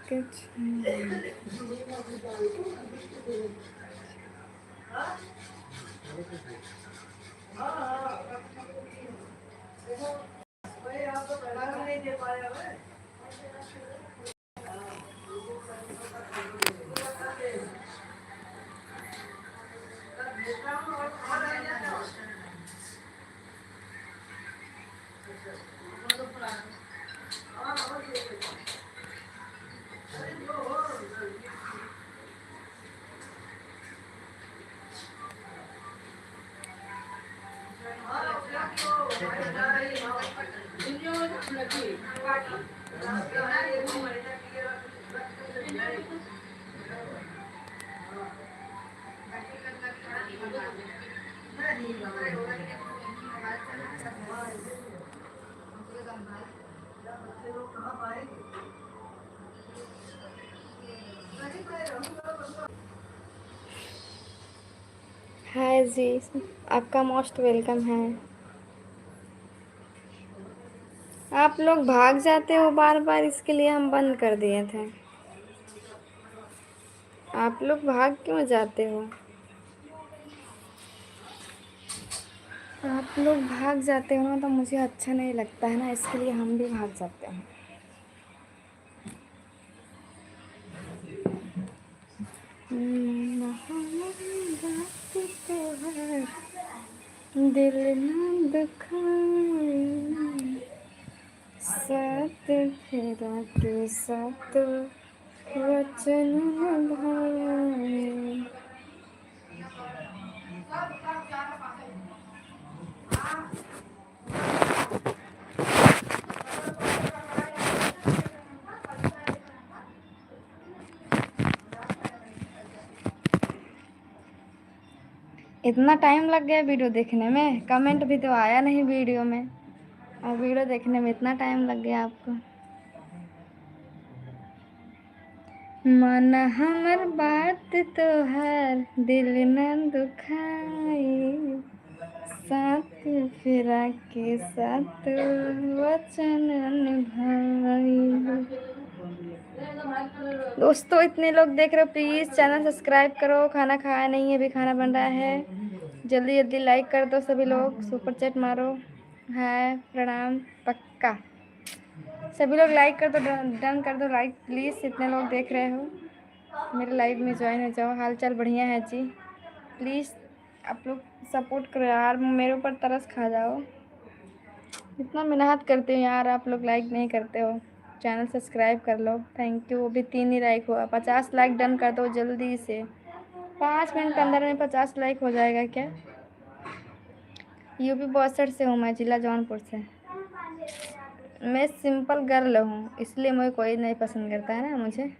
कुछ हाय जी, आपका most welcome है। आप लोग भाग जाते हो बार बार, इसके लिए हम बंद कर दिए थे। आप लोग भाग क्यों जाते हो? आप लोग भाग जाते हो ना, तो मुझे अच्छा नहीं लगता है ना, इसके लिए हम भी भाग जाते हैं। दिल न दुखाए, साथ फेरा के साथ वचन निभाए। इतना टाइम लग गया वीडियो देखने में, कमेंट भी तो आया नहीं वीडियो में, और वीडियो देखने में इतना टाइम लग गया आपको। माना हमर बात तो हर दिल न दुखाई, साथ फिरा के साथ वचन निभाई। दोस्तों इतने लोग देख रहे हो, प्लीज़ चैनल सब्सक्राइब करो। खाना खाया नहीं है, अभी खाना बन रहा है। जल्दी जल्दी लाइक कर दो सभी लोग, सुपर चैट मारो। हाय प्रणाम पक्का, सभी लोग लाइक कर दो, डन कर दो लाइक प्लीज़। इतने लोग देख रहे हो, मेरे लाइव में ज्वाइन हो जाओ। हाल चाल बढ़िया है जी, प्लीज़ आप लोग सपोर्ट करो यार, मेरे ऊपर तरस खा जाओ। इतना मेहनत करते हो यार, आप लोग लाइक नहीं करते हो। चैनल सब्सक्राइब कर लो, थैंक यू। अभी 3 ही लाइक हुआ, 50 लाइक डन कर दो जल्दी से। 5 मिनट के अंदर में 50 लाइक हो जाएगा क्या? यूपी बॉसर से हूँ मैं, जिला जौनपुर से। मैं सिंपल गर्ल हूँ, इसलिए मुझे कोई नहीं पसंद करता है ना। मुझे,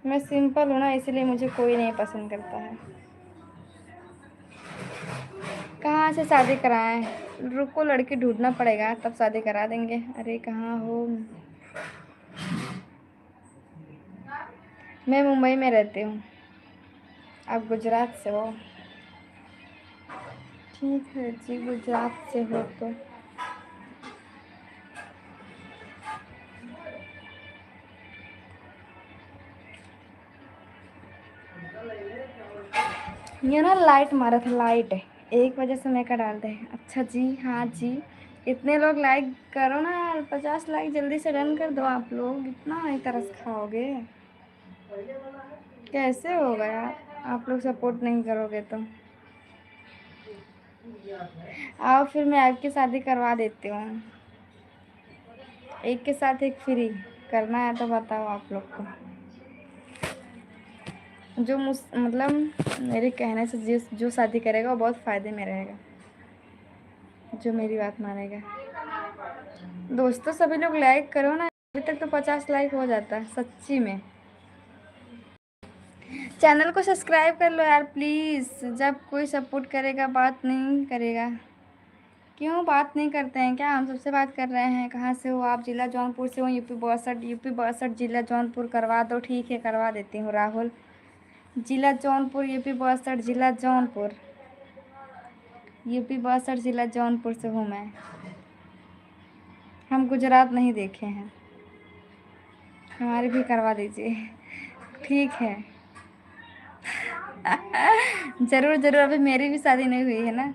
मैं सिंपल हूँ ना, इसलिए मुझे कोई नहीं पसंद करता है। कहाँ से शादी कराएं? रुको, लड़की ढूंढना पड़ेगा तब शादी करा देंगे। अरे कहाँ हो? मैं मुंबई में रहती हूँ, आप गुजरात से हो? ठीक है जी, गुजरात से हो तो। ये ना लाइट मारा था, लाइट एक वजह से मैं का डाल दे। अच्छा जी, हाँ जी, इतने लोग लाइक करो ना यार, 50 लाइक जल्दी से डन कर दो। आप लोग इतना नहीं तरस खाओगे, कैसे होगा यार? आप लोग सपोर्ट नहीं करोगे तो। आओ फिर मैं आपकी शादी करवा देती हूँ, एक के साथ एक फ्री। करना है तो बताओ आप लोग को। जो मतलब मेरे कहने से जो शादी करेगा वो बहुत फ़ायदे में रहेगा, जो मेरी बात मानेगा। दोस्तों सभी लोग लाइक करो ना, अभी तक तो 50 लाइक हो जाता है सच्ची में। चैनल को सब्सक्राइब कर लो यार प्लीज़। जब कोई सपोर्ट करेगा, बात नहीं करेगा। क्यों बात नहीं करते हैं क्या? हम सबसे बात कर रहे हैं। कहाँ से हो आप? जिला जौनपुर से हो। यूपी 62 जिला जौनपुर करवा दो। ठीक है, करवा देती हूँ राहुल। जिला जौनपुर, यूपी 62 जिला जौनपुर। यूपी 62 जिला जौनपुर से हूँ मैं। हम गुजरात नहीं देखे हैं। हमारी भी करवा दीजिए। ठीक है। ज़रूर ज़रूर, अभी मेरी भी शादी नहीं हुई है ना।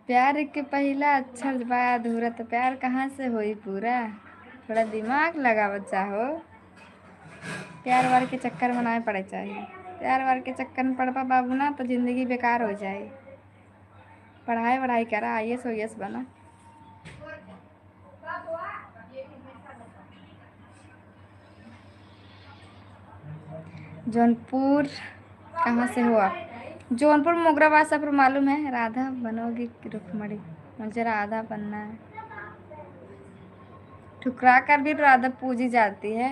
प्यार के पहला अक्षर बा अधूरा, तो प्यार कहाँ से होई पूरा। थोड़ा दिमाग लगाव चाहो। प्यार वार के चक्कर में ना पड़े चाहिए। प्यार वार के चक्कर में पड़बा बाबू ना तो ज़िंदगी बेकार हो जाए। पढ़ाई वढ़ाई करा, IAS OAS बना। जौनपुर कहाँ से हो आप? जौनपुर मोगराबाद सब मालूम है। राधा बनोगी कि रुक्मणी? मुझे राधा बनना है। ठुकरा कर भी राधा पूजी जाती है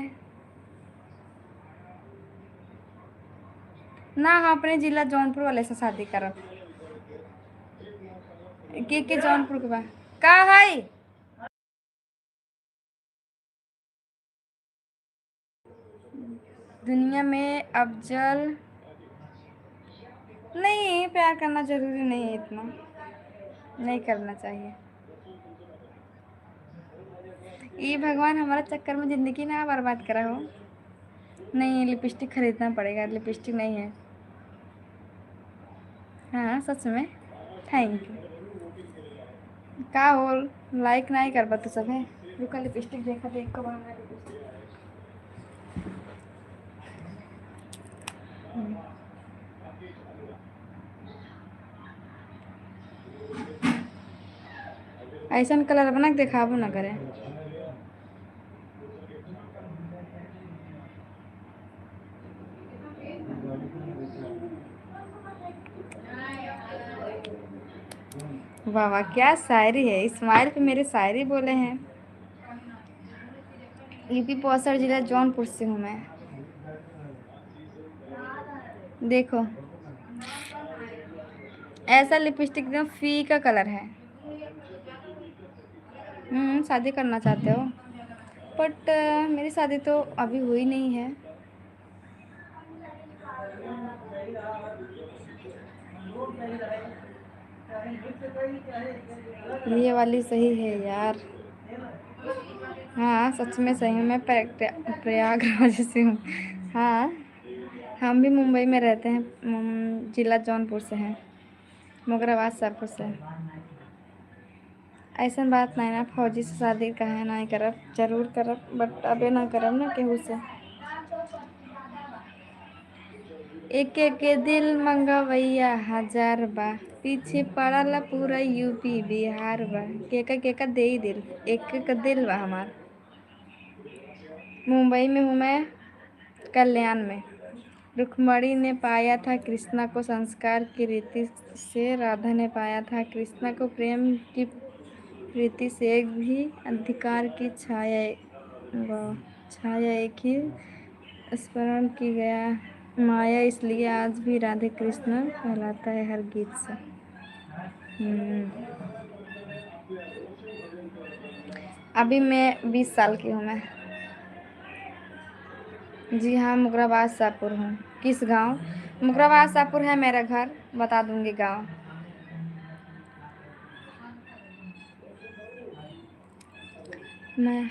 ना। हम अपने जिला जौनपुर वाले से शादी करब। के जौनपुर के बा का है? दुनिया में अफजल नहीं, प्यार करना जरूरी नहीं है, इतना नहीं करना चाहिए। ये भगवान हमारा चक्कर में ज़िंदगी ना बर्बाद करा हो। नहीं, लिपस्टिक खरीदना पड़ेगा, लिपस्टिक नहीं है। हाँ सच में। Thank you. का हो लाइक नहीं कर तू सब है। रुका लिपस्टिक देखा देख कब आना लिपस्टिक। ऐसा कलर बना के दिखाबो ना करे। वाह वाह, क्या शायरी है। इस्माइल पे मेरे शायरी बोले हैं। यूपी पौसर जिला जौनपुर से हूँ मैं। देखो ऐसा लिपस्टिक एकदम फीका कलर है। शादी करना चाहते हो? बट मेरी शादी तो अभी हुई नहीं है। ये वाली सही है यार। हाँ सच में सही हूँ। मैं प्रयागराज से हूँ। हाँ हम भी मुंबई में रहते हैं। जिला जौनपुर से हैं। मुगराबाद शाहपुर से। ऐसा बात नहीं ना, फौजी से शादी कहे नहीं करब, जरूर करब बट अबे ना करब ना केहू से। एक एक दिल मंगवैया हजार बा, पीछे पड़ल पूरा यूपी बिहार बा। केका दे दिल, एक एक दिल बा हमार। मुंबई में हूँ मैं, कल्याण में। रुक्मणी ने पाया था कृष्णा को संस्कार की रीति से, राधा ने पाया था कृष्णा को प्रेम की प्रीति से। एक भी अधिकार की छाया एक ही स्मरण की गया माया, इसलिए आज भी राधे कृष्ण कहलाता है हर गीत से। अभी मैं 20 साल की हूँ मैं। जी हाँ, मुगराबाद शाहपुर हूँ। किस गांव? मुगराबाद शाहपुर है मेरा घर, बता दूंगी गांव। मैं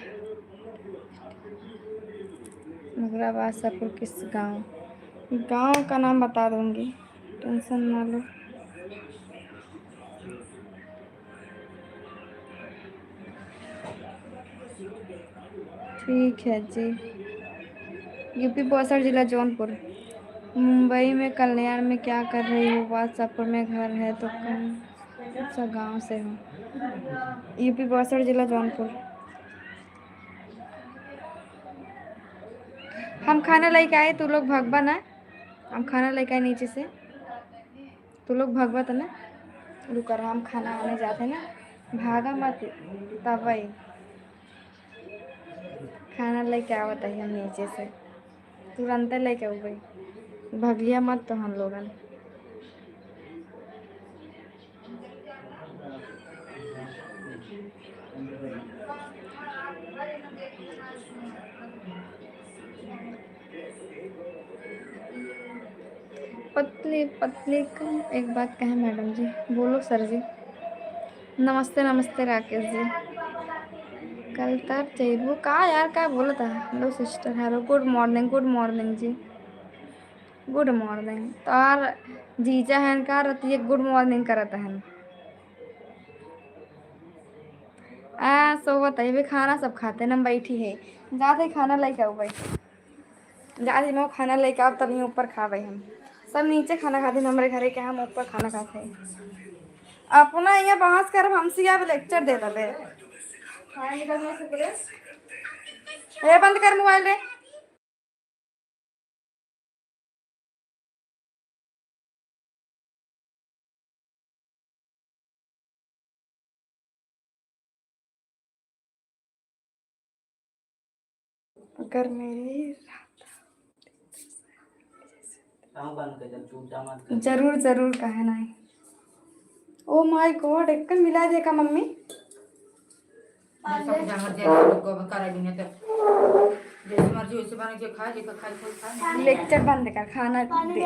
मुगराबाद शाहपुर किस गांव? गांव का नाम बता दूंगी, टेंशन ना लो। ठीक है जी। यूपी बौसर जिला जौनपुर। मुंबई में कल्याण में क्या कर रही हो? शाहपुर में घर है तो कौन सा गांव से हो? यूपी बौसर जिला जौनपुर। हम खाना लेके आए, तू लोग भगवा ना। हम खाना लेके आए नीचे से, तू लोग भगवा तो ना। रुक रहा, हम खाना आने जाते ना। भागा मत तब वही खाना लेके आवत है हम नीचे से, तुरंत लेके आओ भाई। भगिया मत तो हम लोगन। पतली पतली का एक बात कहें मैडम जी। बोलो सर जी। नमस्ते नमस्ते राकेश जी। कल तक जेबू का यार क्या बोला था। Hello sister, hello good morning, good morning जी, गुड मॉर्निंग। तार जीजा हैं का रतिये गुड मॉर्निंग करत हैं। सो बताइए भी खाना सब खाते हैं, हम बैठी है जाते खाना लेके आओ भाई, जाते मैं खाना लेके आओ तभी ऊपर खा भाई। हम सब नीचे खाना खाते हैं हमारे घरे के, हम ऊपर खाना खाते हैं। अपना यहाँ बहस कर हमसे यहाँ लेक्चर दे दे। ये बंद कर मोबाइल रे। अगर मेरी जरूर जरूर कहना है। ओ माय गॉड, एक मिला देखा मम्मी। लेक्चर बंद कर, खाना दे।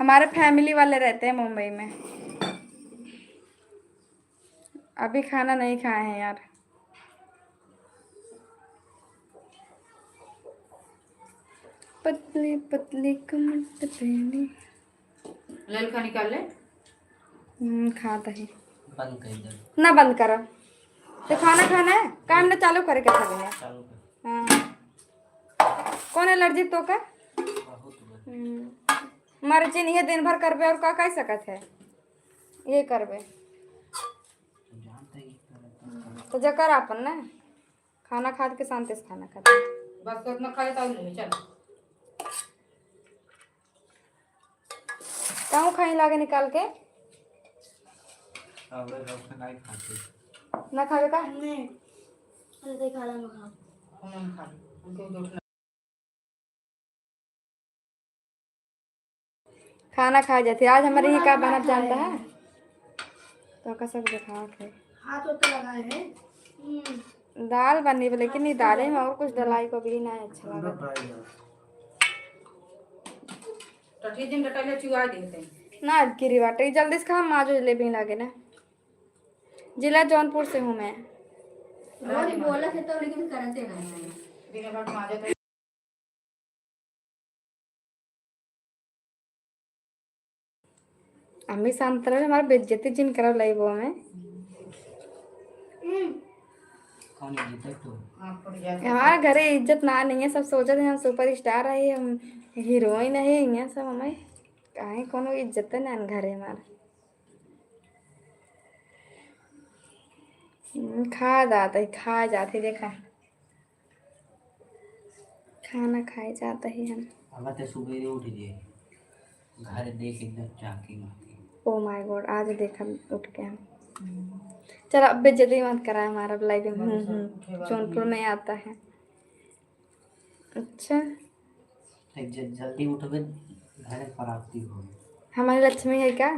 हमारे फैमिली वाले रहते हैं मुंबई में, अभी खाना नहीं खाए हैं यार। पतली पतली कमर पतली। ललका निकाल ले। खाता है। बंद कर दे ना, बंद करो तो खाना खाना है, काम ना चालू करे क्या खाना। हाँ कौन एलर्जी तो का मर्जी नहीं है, दिन भर करबे और का कह सकत है ये करबे तो जकर अपन ना खाना खा के शांति से खाना खाते बस तो उतना खा लेता हूँ। चल कहूँ खाई लागे निकाल के ना खावे का नहीं खाना खा जाती। आज हमारे यहाँ क्या बना जानता है तो का सब दिखा के हाथ तो लगाए है। दाल बनी लेकिन नहीं दाल में और कुछ डलाई को भी नहीं अच्छा लगा। दिन डटले चुआ देते ना गिरी बाटे जल्दी से खा, माँ जो जलेबी लागे ना। जिला जौनपुर से हूँ मैं। रोज बोला थे तो लेकिन करते नहीं। अम्मी संतरा हमारा बेइज्जती जिन करा लाई वो में हमारे घरे इज्जत ना नहीं है, सब सोचते हैं हम सुपर स्टार है, हम हीरोइन है यहाँ सब, हमें कहीं कोनो इज्जत ना घरे हमारे। खा जाता है, खा जाते देखा खाना खाए जाता ही हम। अब तो सुबह उठ गए घर देख एकदम झांकी मारती। ओ माय गॉड आज देखा उठ के हम। चलो अब बेइज्जती मत करा हमारा लाइफ में। जौनपुर में आता है। अच्छा जल्दी उठोगे घर पर आती हो। हमारी लक्ष्मी है क्या?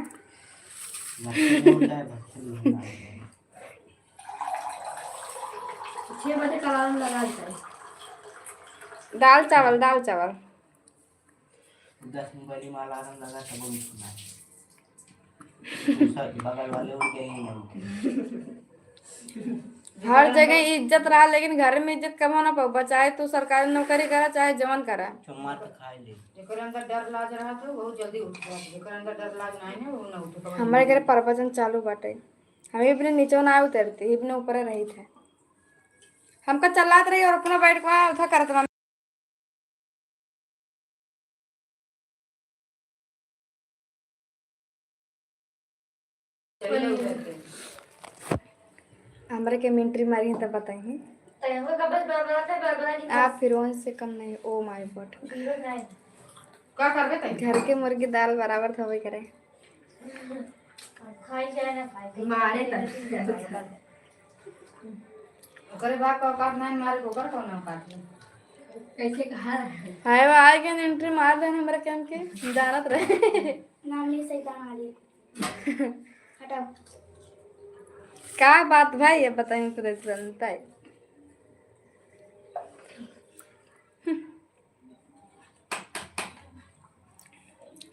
दाल चावल दाल चावल 10 मिनट पहले माला लगा सब सुना बगल वाले उनके हर जगह इज्जत रहा, लेकिन घर में इज्जत कम होना पा, चाहे तू सरकारी नौकरी करा चाहे जवन करा। चुम्मा तो खा ले। जेकर अंदर डर लाज रहा तो बहुत जल्दी उठ गया, जेकर अंदर डर लाज नहीं है वो ना उठे। हमारे घर प्रवचन चालू बाटे, हम अपने नीचे ना उतरती, अपने ऊपर रही थे। हमका चलात रही और अपना बैठ के उठा करत। हमारे के मिंट्री मारी है तब बताइए। आप फिर से कम नहीं। ओ माय गॉड क्या कर घर के मुर्गी दाल बराबर थवे करे खाई जाए ना खाई मारे ओकरे बाप का औकात नहीं मारे ओकर कौन औकात कैसे कहा हाय वो आए के एंट्री मार देने हमरा के हमके जानत रहे नाम नहीं सही बना ली हटाओ। क्या बात भाई ये बताइए खुद जनता है।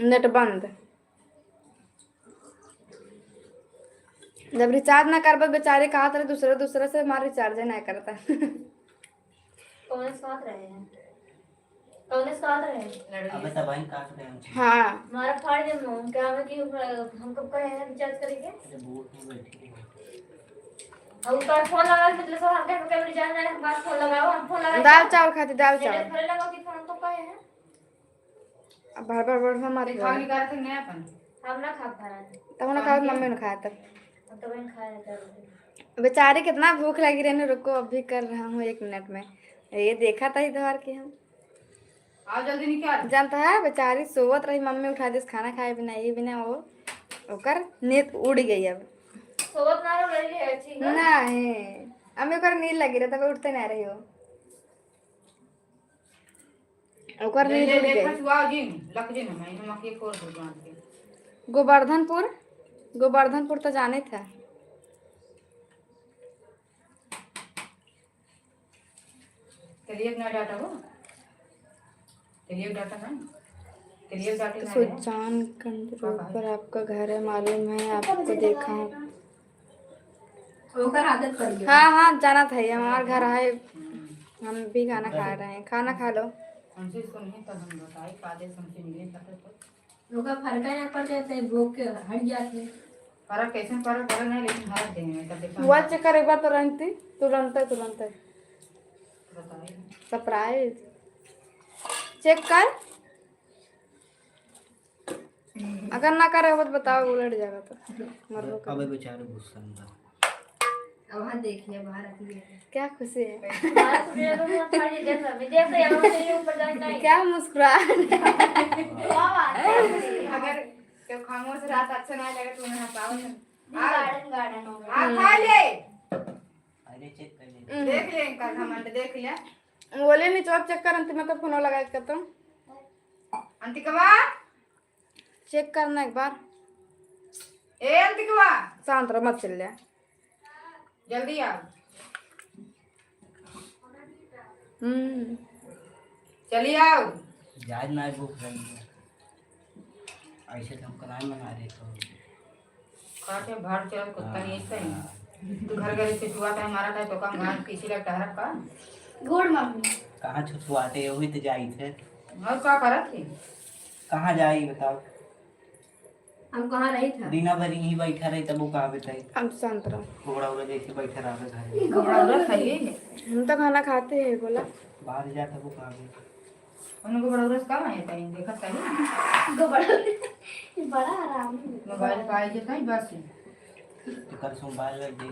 नेट बंद जब रिचार्ज ना कर बेचारे कहा था दूसरे दूसरे से हमारा रिचार्ज ना करता। कौन साथ रहे हैं, कौन साथ रहे हैं अब तो भाई काट रहे हैं। हाँ हमारा फाड़ दे हम क्या हमें कि हम कब कहे हैं रिचार्ज करेंगे। अरे बोट में बैठी है। अब ऊपर फोन लगा मतलब सब हम कहे रिचार्ज ना के बाद फोन लगाओ, हम फोन लगा दाल चावल खाती दाल चावल चावल घरे लगाओ कि फोन तो कहे हैं अब भर हमारे खाली कर थे नया अपन हम ना खा पा रहे हैं। तब उन्होंने कहा मम्मी ने खाया तब हम तो बहन खा रहे थे। बेचारे कितना भूख लगी रहने रुको अभी कर रहा हूँ 1 मिनट में। ये देखा था इधर के हम आओ जल्दी निकाल। जानता है बेचारी सोवत रही मम्मी उठा दे खाना खाए बिना ये बिना वो ओकर नींद उड़ गई अब सोवत ना रही है ठीक है नहीं अम्मी ओकर नींद लगी रही तब उठते ना रही हो ओकर ले नींद ले उड़ ले गई। खचुआ जी लग जे ना मैं मक्खी खोल दो बांध के। गोवर्धनपुर तो जाने था। तेलिए ना डाटा हो तेलिए डाटा ना तेलिए डाटे ना सुजान कंड रोड पर आपका घर है मालूम है आपको देखा हूँ। ओकर आदत पड़ गई। हाँ हाँ जाना था ये हमारा घर है हम भी खाना खा रहे हैं खाना खा लो। हमसे इसको नहीं तब हम बताए कादे हमसे मिले तब तो ओकर फरका ना पड़ते थे भूख के हट जाते। पर कैसे पर नहीं लेकिन हर देंगे तब देखो मोबाइल चेक कर एक बार तुरंत बताइए सरप्राइज चेक कर अगर ना करे हो तो बताओ उलट जाएगा तो मरबो कर। अबे बेचारे गुस्सा में था। अब वहां देखिए बाहर आती है क्या खुशी है बाहर सुने तो मत फाड़ी देख रहा मैं देख रहा हूं तेरे ऊपर जाए नहीं क्या मुस्कुराहट वाह वाह अगर क्यों खामोश रात अच्छा ना लगे तो उन्हें हंसाओ ना गार्डन होगा आ खा ले अरे चेक कर ले। देख ले इनका घमंड देख लिया बोले नहीं चौक चेक कर अंतिम में तो फोन लगा के तुम अंतिकवा चेक करना एक बार ए अंतिकवा शांत रहो मत चिल्ला ले जल्दी आओ चलिए आओ जाज ना भूख लगी है। ऐसे तो हम कराए मना रहे तो काटे भाड़ चल कुत्ता नहीं ऐसा ही तू घर गए से छुआ था हमारा था तो काम घाट पीछे लगता है का गुड मम्मी कहाँ छुछुआते वही तो जाई थे। और क्या करा थी कहाँ जाई बताओ। हम कहां रही था दीना भर यहीं बैठा रही तब वो कहाँ बताई अब शांत रहो घोड़ा उड़ा जैसे बैठा रहा घर घबरा रहा खाइए हम तो खाना खाते हैं बोला बाहर जाता वो कहाँ गई। उनको बड़ा रस कम है कहीं देखा सही बड़ा आराम मोबाइल पाई जे कहीं बस तो कल सोमवार लग गई।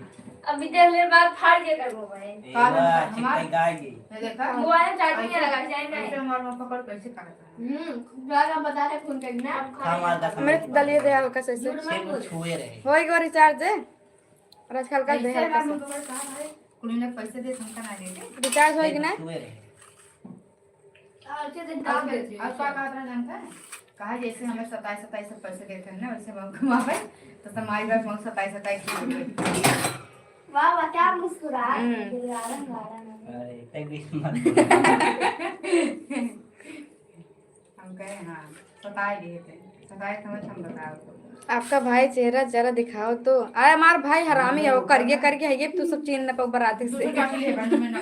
अभी देख ले बार फाड़ के कर मोबाइल ए वाह चिकई गाय गई। ये देखा मोबाइल चार्जिंग में लगा जाए ऐसे नहीं मार मार पकड़ कैसे काटता ज्यादा बता रहे फोन करना हाँ मार दस मेरे तो दलिए दे हल्का से सिर्फ छुए रहे। होई गो रिचार्ज है और आज हल्का दे ऐसे हल्का मार से मार कहा है कुड़ी ने पैसे दे तुमका ना देते रिचार्ज होई कि ना छुए रहे। अच्छे से आज दाम क्या कहा था जानता है कहा जैसे हमें 27 पैसे देते हैं ना वैसे हम वहाँ पे तो समाज में 27 वाह वाह क्या मुस्कुरा अरे तक भी मत हम कहे हाँ बताए दिए थे बताए समझ हम बताओ आपका भाई चेहरा जरा दिखाओ तो अरे हमार भाई हरामी है वो करके है ये तू सब चीन न पाऊ बराती से चाटी ले बंद में ना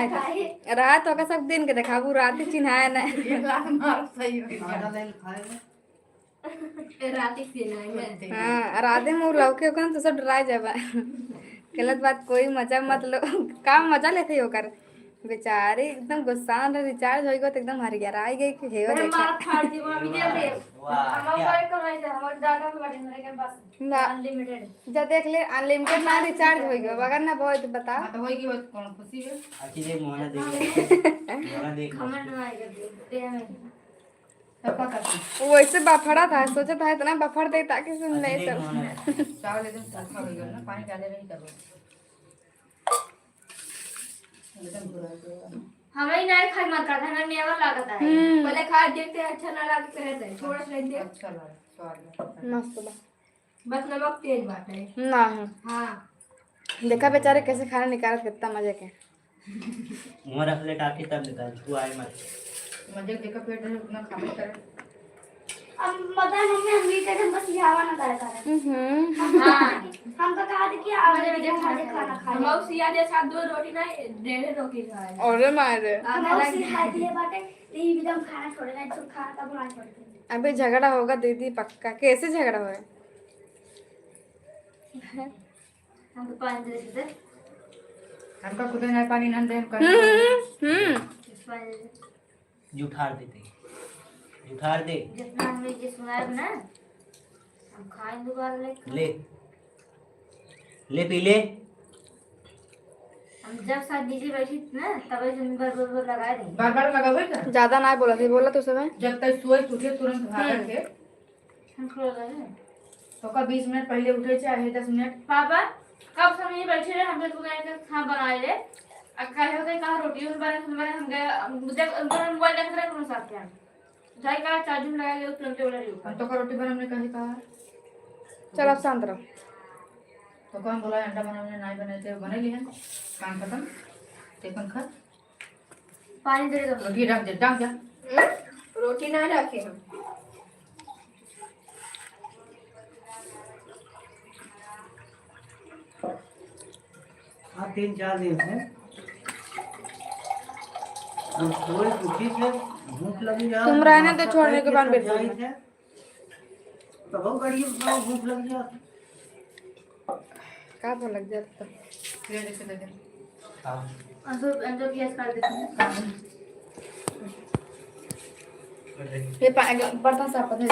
खाए रहा तो का सब दिन के दिखाबू राती चिन्हाए ना एक लाख मार सही हो खाना देन खाए रात से नहीं है हाँ राधे मुँह लौके ओकन तो सब डराए जाबा गलत बात कोई मजा मत लो काम मजा लेते हो कर बेचारे एकदम गुस्सा रिचार्ज हो गई तो एकदम हर गया आई गई कि हेवा देखा मार फाड़ दी मम्मी दे दे वाह हम क्या कोई कमाई से हम डाटा में बटन मेरे के पास ना अनलिमिटेड जा देख ले अनलिमिटेड ना रिचार्ज हो गया अगर ना बहुत बता हाँ तो होगी बहुत कौन खुशी है अच्छी देख मोहना देख मोहना देख कमेंट में आएगा दे हमें सबका करती वो ऐसे बफड़ा था सोचा था इतना बफड़ दे ताकि सुन ले अच्छी देख सब मोहना चावल एकदम सूखा हो गया ना पानी डाले नहीं करो एकदम बुरा हो गया हमें नहीं खाई मत करता हमें नेवर लगता है पहले खा देखते हैं अच्छा ना लगे रहते हैं थोड़ा सा लेते अच्छा लगा स्वाद मस्त बा बस नमक तेज बात है ना है हाँ देखा बेचारे कैसे खाना निकाल कितना मजे के मोहरा प्लेट आके तब निकाल तू आए मत मजे देखा पेट में उतना खाना करे अब मतलब मम्मी हम भी कहते बस यावा ना करे हां हम तो कहा कि आगे मुझे खाना खा हम और सिया दे साथ दो रोटी ना डेढ़ रोटी खाए और मारे हम और सिया खाए दिए बाटे ई एकदम खाना छोड़े ना तो खाना का बना छोड़ते अबे झगड़ा होगा दीदी पक्का। कैसे झगड़ा हुआ है? हम तो पानी दे देते हमका खुद नहीं पानी नन दे कर जुठार देते जुठार दे जितना हमें ये सुनाया ना हम खाएं दोबारा ले ले पी ले। हम जब साथ दीदी बैठी थी ना तब से बार लगा रही बार लगावे का ज्यादा ना बोला थी, बोला तो समय जब तक सोए उठे तुरंत भागत थे हम खो गए तो का 20 मिनट पहले उठे चाहे 10 मिनट पापा कब समय बैठे रहे हम लोग खाना बनाए रे अक्का है होते कहां रोटी उन बने हम गए मुझे उनका मोबाइल देख रहे कौन साथ क्या जाई का चार्जिंग लगा के तुरंत बोला रही हम तो का रोटी बनाने कहे कहा चल आप शांत रहो। तो कौन बोला अंडा बनाने नहीं बने थे बने लिए काम खत्म टेकन खा पानी दे दो रोटी रख दे डाल जा रोटी ना रखे हम हाँ 3-4 दिन से हम थोड़ी उठी थे भूख लगी जा तुम रहने तो छोड़ने के बाद बैठ जाई थे तो बहुत बड़ी भूख लग जा का तो लग जाता। ले ले दे दे अंदर अंदर प्याज काट देते हैं ये बर्तन साफ कर दे।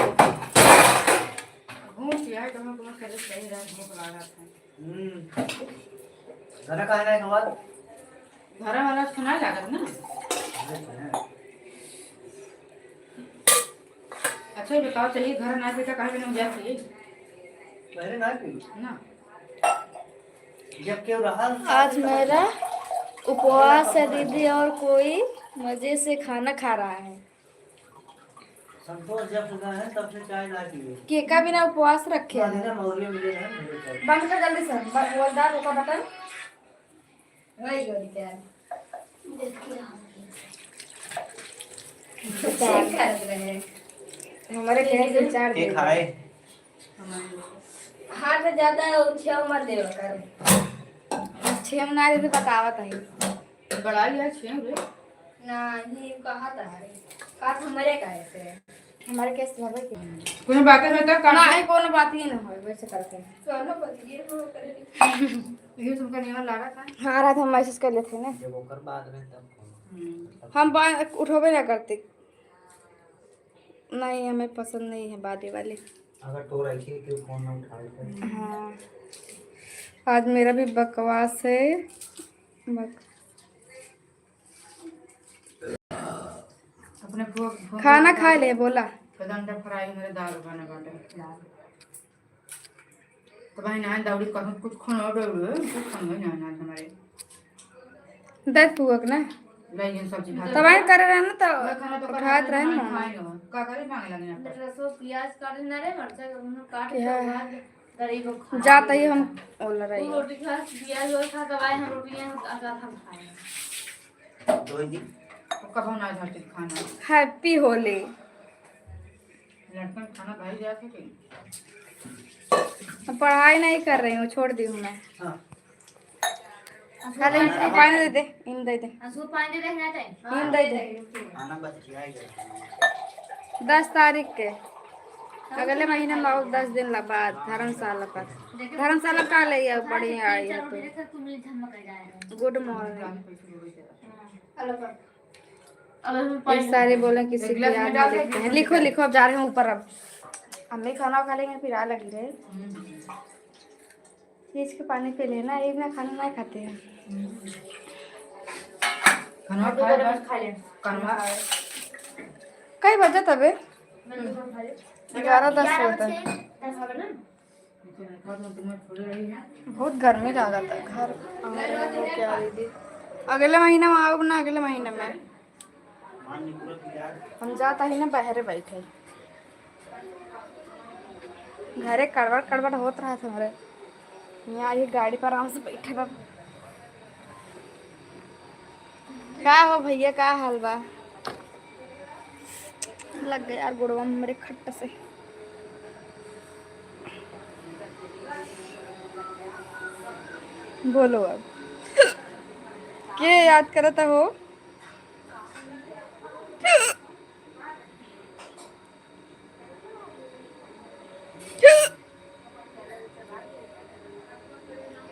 भूख यार तुम को करे सही रात भूख लगा था खाना खाना है कमाल घर वाला सुना लागत ना अच्छा ये बताओ चलिए घर ना बेटा कहाँ ना जा चाहिए पहले ना पी ना जब क्यों रहा आज मेरा उपवास है दीदी और कोई मजे से खाना खा रहा है। संतोष जब सुना है तब से चाय ना पिए के का बिना उपवास रखे हैं। इधर मौर्य मिले हैं मेरे चाय बंद कर जल्दी से वो दाल का बटन वही गोली क्या हमारे गैस से चार के खाए हाथ में ज्यादा छह मत देव कर छेम ना दे बतावत है बड़ा लिया छे रे नहीं कहा था काट हमारे काहे से हमारे गैस भरवे के कोई बात है तो ना ही कोनो बात ही ना हो वैसे करते हैं। सोनो बतिए हो करे ये तुमका नियम लगा था हाँ रात हम मैसेज कर लेते ना जब ओकर बाद में तब हम उठोबे ना करते नहीं हमें पसंद नहीं है बादी वाली। अगर तो रखी कि फोन ना उठाए हाँ आज मेरा भी बकवास है अपने खाना खा ले बोला अंडा फ्राई मेरे दाल बना बाटे तो भाई ना दावड़ी कहीं कुछ खाना ऑर्डर हुए कुछ खाना ना ना हमारे दे पुअक ना बैगन सब्जी तबाई कर रहे ना तो खाना तो खात रहे ना का करे मांगे लगे ना लहसुन प्याज काट ना रे मरचा काट क्या? के बाद गरीब को जाता ही हम बोल रही तू रोटी खा प्याज और खा दवाई हम रोटियां अगर हम खाएं दो दिन तो कब ना झाटे खाना हैप्पी होली। लड़कन खाना भाई जा सके पढ़ाई नहीं कर रही हूँ छोड़ दी हूँ मैं। हां खाली पानी दे दे इन दे दे आंसू पानी देखना चाहिए इन दे दे खाना बच जाएगा 10 तारीख के अगले महीने में और 10 दिन बाद धर्मशाला पर धर्मशाला का ले बढ़िया आई है तो तुम धमक जाए गुड मॉर्निंग। अगर ये सारे बोले किसी की याद में देखते हैं लिखो लिखो अब जा रहे हैं ऊपर अब हम खाना खा लेंगे फिर आ लगी रहे चीज के पानी पी लेना एक ना खाना नहीं खाते हैं खाना खाए बस खा ले करवा कई बजे तबे 11-10 होता है। बहुत गर्मी लगा था घर क्या दीदी अगले महीने में आओ ना अगले महीने में हम जाता ही ना बाहर बैठे घरे कड़वट कड़वट होत रहा था हमारे यहाँ ये गाड़ी पर आराम से बैठे बा क्या हो भैया क्या हाल बा लग गया यार गुड़वा में मेरे खट्ट से। बोलो अब के याद करता हो।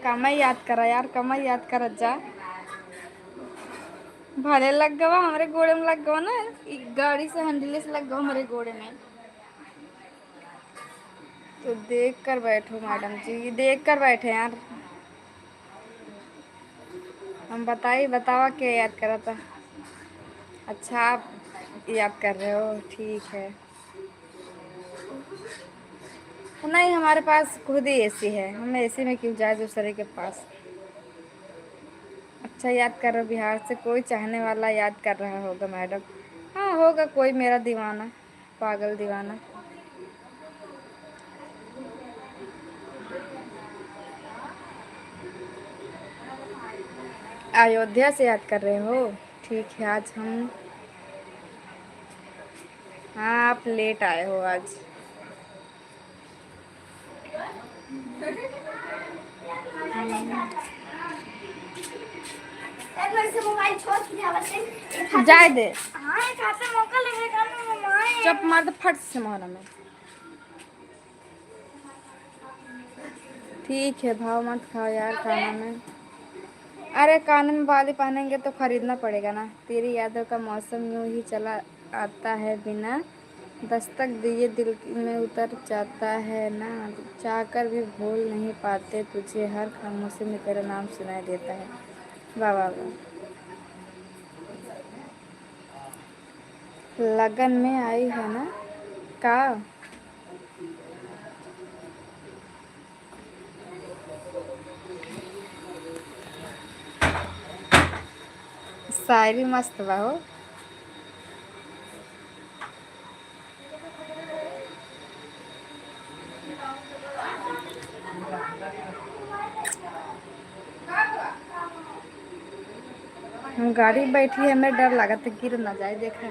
कमाई याद करा यार, कमाई याद कर जा। भले लग गवा हमारे गोड़े में, लग गवा ना ई गाड़ी से हैंडले से लग गवा हमारे गोड़े में। तो देख कर बैठो मैडम जी, देख कर बैठे यार। हम बताइए, बतावा क्या याद करा था। अच्छा आप याद कर रहे हो, ठीक है। नहीं हमारे पास खुद ही एसी है, हम एसी में क्यों जाए दूसरे के पास। अच्छा याद कर रहे हो, बिहार से कोई चाहने वाला याद कर रहा होगा मैडम। हाँ होगा कोई मेरा दीवाना, पागल दीवाना। अयोध्या से याद कर रहे हो, ठीक है। आज हम, हाँ आप लेट आए हो आज। जाए दे चुप मार, तो फट से मारा मैं। ठीक है भाव मत खाओ यार खाना में। अरे कान में बाली पहनेंगे तो खरीदना पड़ेगा ना। तेरी यादों का मौसम यूं ही चला आता है, बिना दस्तक दिए दिल में उतर जाता है ना। चाहकर भी भूल नहीं पाते तुझे, हर खामोशी में तेरा नाम सुनाई देता है। वाह वाह वाह। लगन में आई है ना का। शायरी मस्त बा हो। हम गाड़ी बैठी है, हमें डर लगा था गिर ना जाए। देखा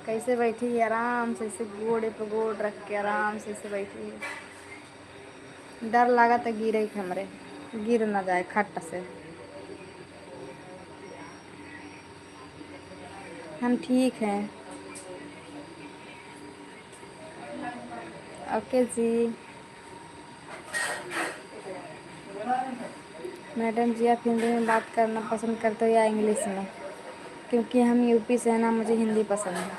कैसे बैठी है, आराम से ऐसे गोड़े पे गोड़ रख के आराम से ऐसे बैठी है। डर लगा था गिरे हमरे, गिर ना जाए खट से। हम ठीक हैं। ओके जी। मैडम जी आप हिंदी में बात करना पसंद करते हो या इंग्लिश में? क्योंकि हम यूपी से हैं ना, मुझे हिंदी पसंद है।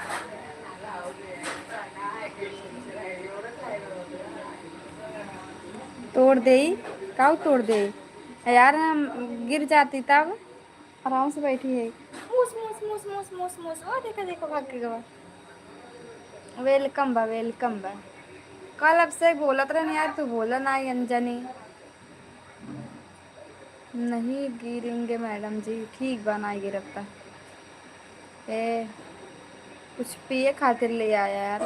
तोड़ दे, काऊ तोड़ दे यार, हम गिर जाती तब। आराम से बैठी है। मूस मूस मूस मूस मूस मूस, ओ देखो देखो भाग के गवा। वेलकम बा, वेलकम बा। कल अब से बोलत रहनी यार, तू बोला ना अंजनी। नहीं गिरेंगे मैडम जी, ठीक बना गिरफ्ता। ए कुछ पिए खातिर ले आया यार।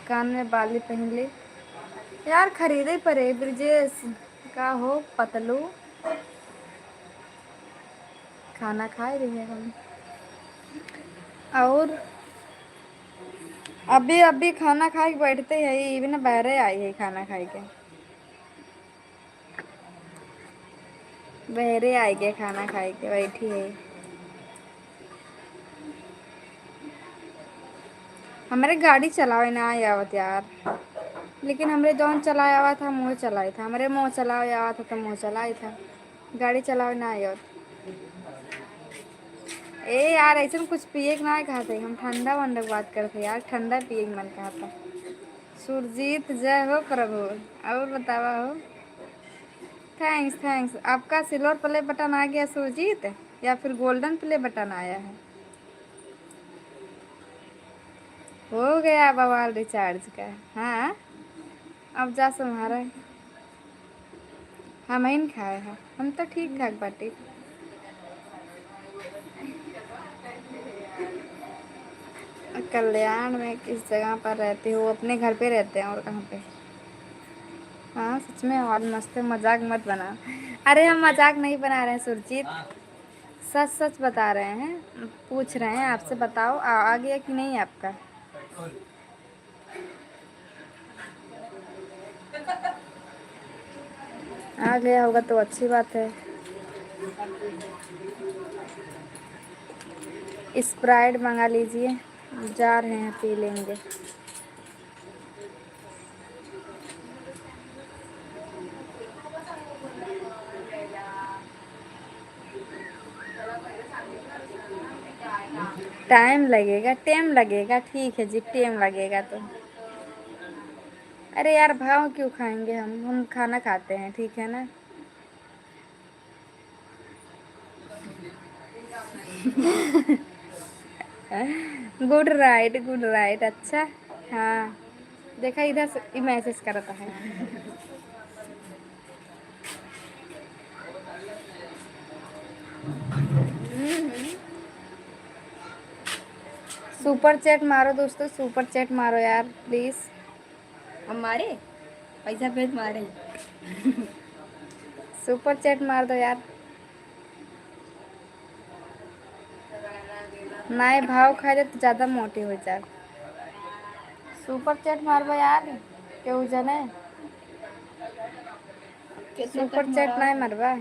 कान में बाली पहन ले यार, खरीदे परे ब्रिजेश का हो पतलू। खाना खा रही है हम, और अभी अभी खाना खा के बैठते है, इवन बहरे आई है खाना खाए के। बहरे आई के खाना खाए के बैठी है। हमारे गाड़ी चलावे ना आई आवत यार, लेकिन हमरे जौन चलाया हुआ था मुँह चलाया था। हमारे मुँह चलावे आवा था तो मुँह चलाई था, गाड़ी चलावे ना आई आवत। ए यार ऐसे में कुछ पिए के ना कहा थे, हम ठंडा वंडा बात करते यार, ठंडा पिए के मन कहा था। सुरजीत जय हो प्रभु। और बतावा हो। Thanks thanks. आपका सिल्वर प्ले बटन आ गया सुरजीत, या फिर गोल्डन प्ले बटन आया है? हो गया बवाल रिचार्ज का। हाँ अब जा तुम्हारा, हम ही खाए हैं, हम तो ठीक ठाक बाटी। कल्याण में किस जगह पर रहते हो? अपने घर पे रहते हैं, और कहाँ पे? हाँ सच में, और मस्त है, मजाक मत बना। अरे हम मजाक नहीं बना रहे हैं सुरजीत, सच सच बता रहे हैं, पूछ रहे हैं आपसे, बताओ आ गया कि नहीं आपका? आ गया होगा तो अच्छी बात है। स्प्राइट मंगा लीजिए, जा रहे हैं पी लेंगे। टाइम लगेगा, ठीक है जी, टाइम लगेगा तो। अरे यार भाव क्यों खाएंगे, हम खाना खाते हैं, ठीक है ना। गुड राइट, अच्छा। हाँ देखा, इधर से मैसेज करता है। सुपर चैट मारो दोस्तों, सुपर चैट मारो यार प्लीज। हमारे पैसा भेज मारे। सुपर चैट मार दो यार। नए भाव खाए तो ज़्यादा मोटी हो जाए। सुपर चैट मारबो यार, केहू जने सुपर चैट नहीं मरवा।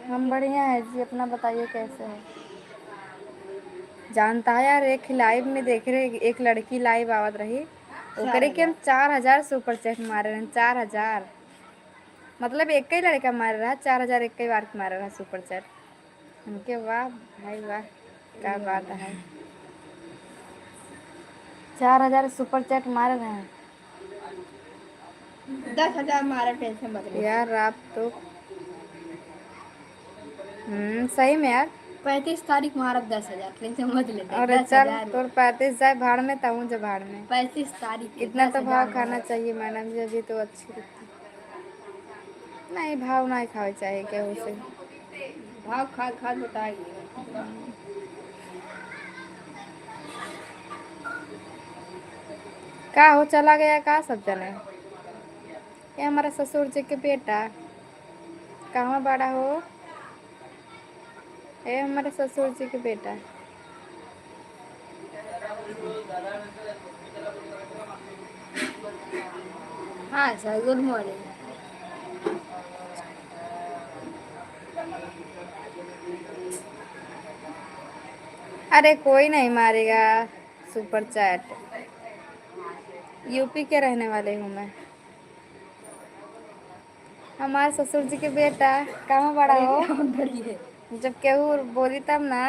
हम बढ़िया है जी, अपना बताइए कैसे है। जानता है यार, एक लाइव में देख रहे, एक लड़की लाइव आवत रही, ओकरे के हम 4000 सुपर चैट मारे रहे। 4000 मतलब एक ही लड़का मार रहा, 4000 एक ही बार मार रहा सुपर चैट। उनके वाह भाई वाह, क्या बात है। 4000 सुपर चैट मार रहे हैं 10,000 मारा, टेंशन मत ले यार आप तो। सही में यार। 35 तारीख मारा 10,000, टेंशन मत ले। और चल तोर 35 जाए भाड़ में, ताऊं जो भाड़ में। 35 तारीख इतना तो भाव खाना चाहिए मैडम जी, अभी तो अच्छी लगती। नहीं भाव नहीं खावे चाहिए केहू से। भाव खा खा बताइए। का हो चला गया का सब जने? ये हमारा ससुर जी के बेटा कहाँ बड़ा हो? ये हमारे ससुर जी के बेटा। हाँ सर, गुड मॉर्निंग। अरे कोई नहीं मारेगा सुपर चैट, यूपी के रहने वाले हूँ मैं। हमारे ससुर जी के बेटा कहाँ बड़ा हो? जब केहू बोली तब ना।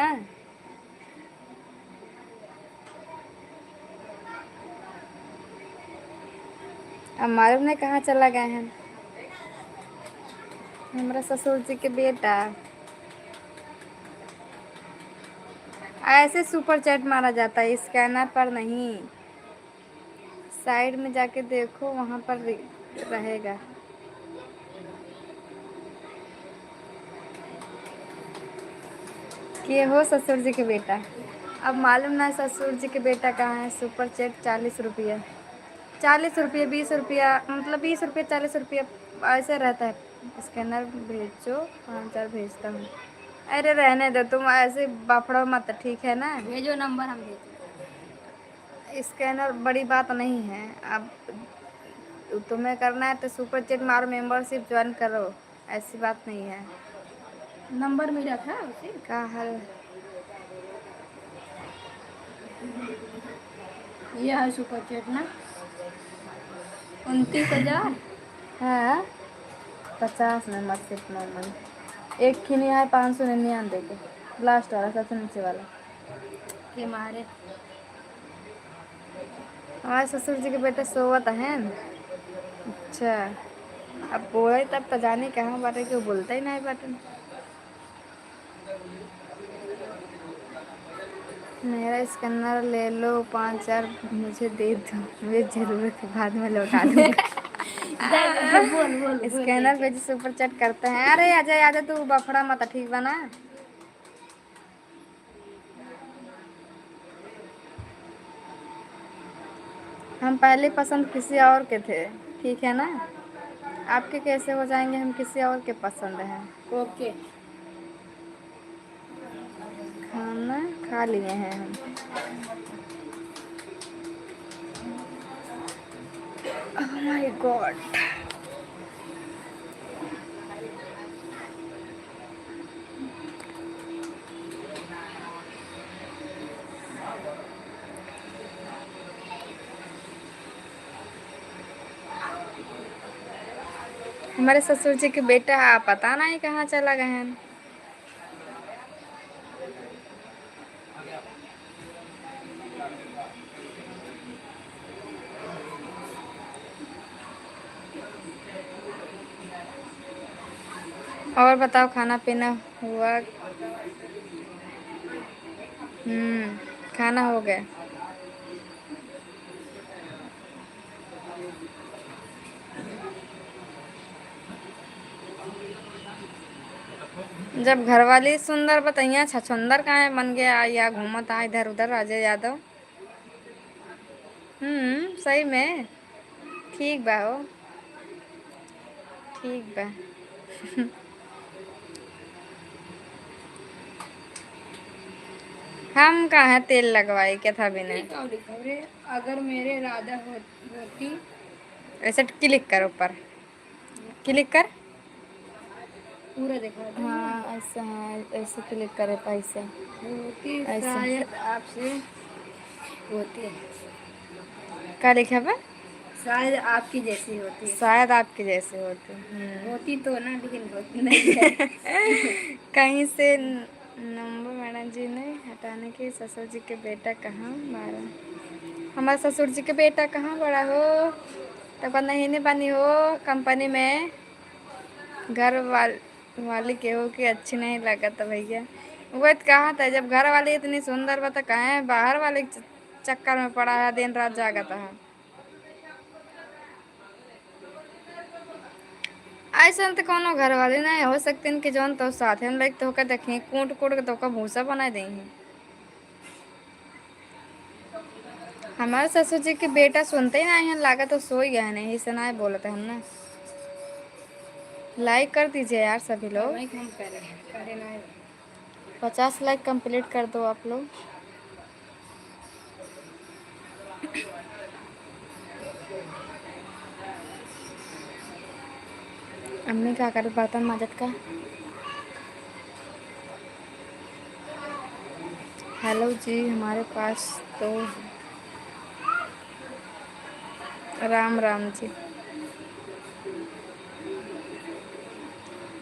अब मालूम नहीं कहाँ चला गए हैं हमारा ससुर जी के बेटा। ऐसे सुपर चैट मारा जाता है, स्कैनर पर नहीं। साइड में जाके देखो, वहाँ पर रहेगा। ये हो ससुर जी के बेटा। अब मालूम ना ससुर जी के बेटा कहाँ है। सुपर चैट 40 रुपये, 40 रुपये, 20 रुपया, मतलब 20 रुपये 40 रुपये ऐसे रहता है। स्कैनर भेजो, 5000 भेजता हूँ। अरे रहने दो, तुम ऐसे बाफड़ो मत, ठीक है ना। भेजो नंबर, हम भेज। स्कैनर बड़ी बात नहीं है। अब तुम्हें करना है तो सुपर चैट मारो, मेंबरशिप ज्वाइन करो, ऐसी बात नहीं है। नंबर मिला था उसे। का हल ये है सुपर चैट ना, 29,000। है 50 मेंबरशिप नॉर्मल। एक खिनी है 599 के, लास्ट वाला सबसे नीचे वाला। के मारे हमारे ससुर जी के बेटे सोवत है। अच्छा, अब बोले तब तो जाने कहाँ बाटे, क्यों बोलता ही नहीं बाटे। मेरा स्कैनर ले लो, 5000 मुझे दे दो, मुझे ज़रूरत है, बाद में लौटा दूँगा। बोल स्कैनर पे जो सुपर चैट करते हैं। अरे आजा आजा, तू बफड़ा मत, ठीक बना। हम पहले पसंद किसी और के थे, ठीक है ना। आपके कैसे हो जाएंगे, हम किसी और के पसंद हैं। ओके। खा लिए हैं हम। Oh my God. हमारे ससुर जी के बेटा पता नहीं कहाँ चला गए हैं। और बताओ, खाना पीना हुआ? खाना हो गया। जब घरवाली सुंदर बताइया छछुंदर कहाँ बन गया या घूमता इधर उधर अजय यादव। सही में ठीक बा हो, ठीक बा। हम कहाँ तेल लगवाए क्या था बिना। अगर मेरे राधा होती ऐसे क्लिक कर ऊपर, क्लिक कर। पूरा देखा हाँ ऐसा है, ऐसे क्लिक करे पैसे होती ऐसे। शायद आपसे होती, क्या लिखा बा? शायद आपकी जैसी होती। शायद आपके जैसे होते। होती तो ना, लेकिन होती नहीं है। कहीं से नंबर मैडम जी ने हटाने के ससुर जी के बेटा कहाँ मारा। हमारे ससुर जी के बेटा कहाँ बड़ा हो, तब नहीं बनी हो कंपनी में। घर वाली के हो कि अच्छी नहीं लगा था भैया। वो तो कहा था जब घर वाली इतनी सुंदर बता कहाँ बाहर वाले चक्कर में पड़ा है, दिन रात जागता है। ऐसा तो कोनो घर वाले नहीं हो सकते कि जौन तो साथ में लाइक तो देखें कूट कूट के तो भूसा बना देंगे। हमारे ससुर जी के बेटा सुनते ही नहीं हैं, लागा तो सो ही गए नहीं, इसे ना बोलते हम ना। लाइक कर दीजिए यार सभी लोग। हम करे ना 50 लाइक कंप्लीट कर दो आप लोग। अम्मी क्या करे बर्तन माजत का। हेलो जी, हमारे पास तो राम राम जी।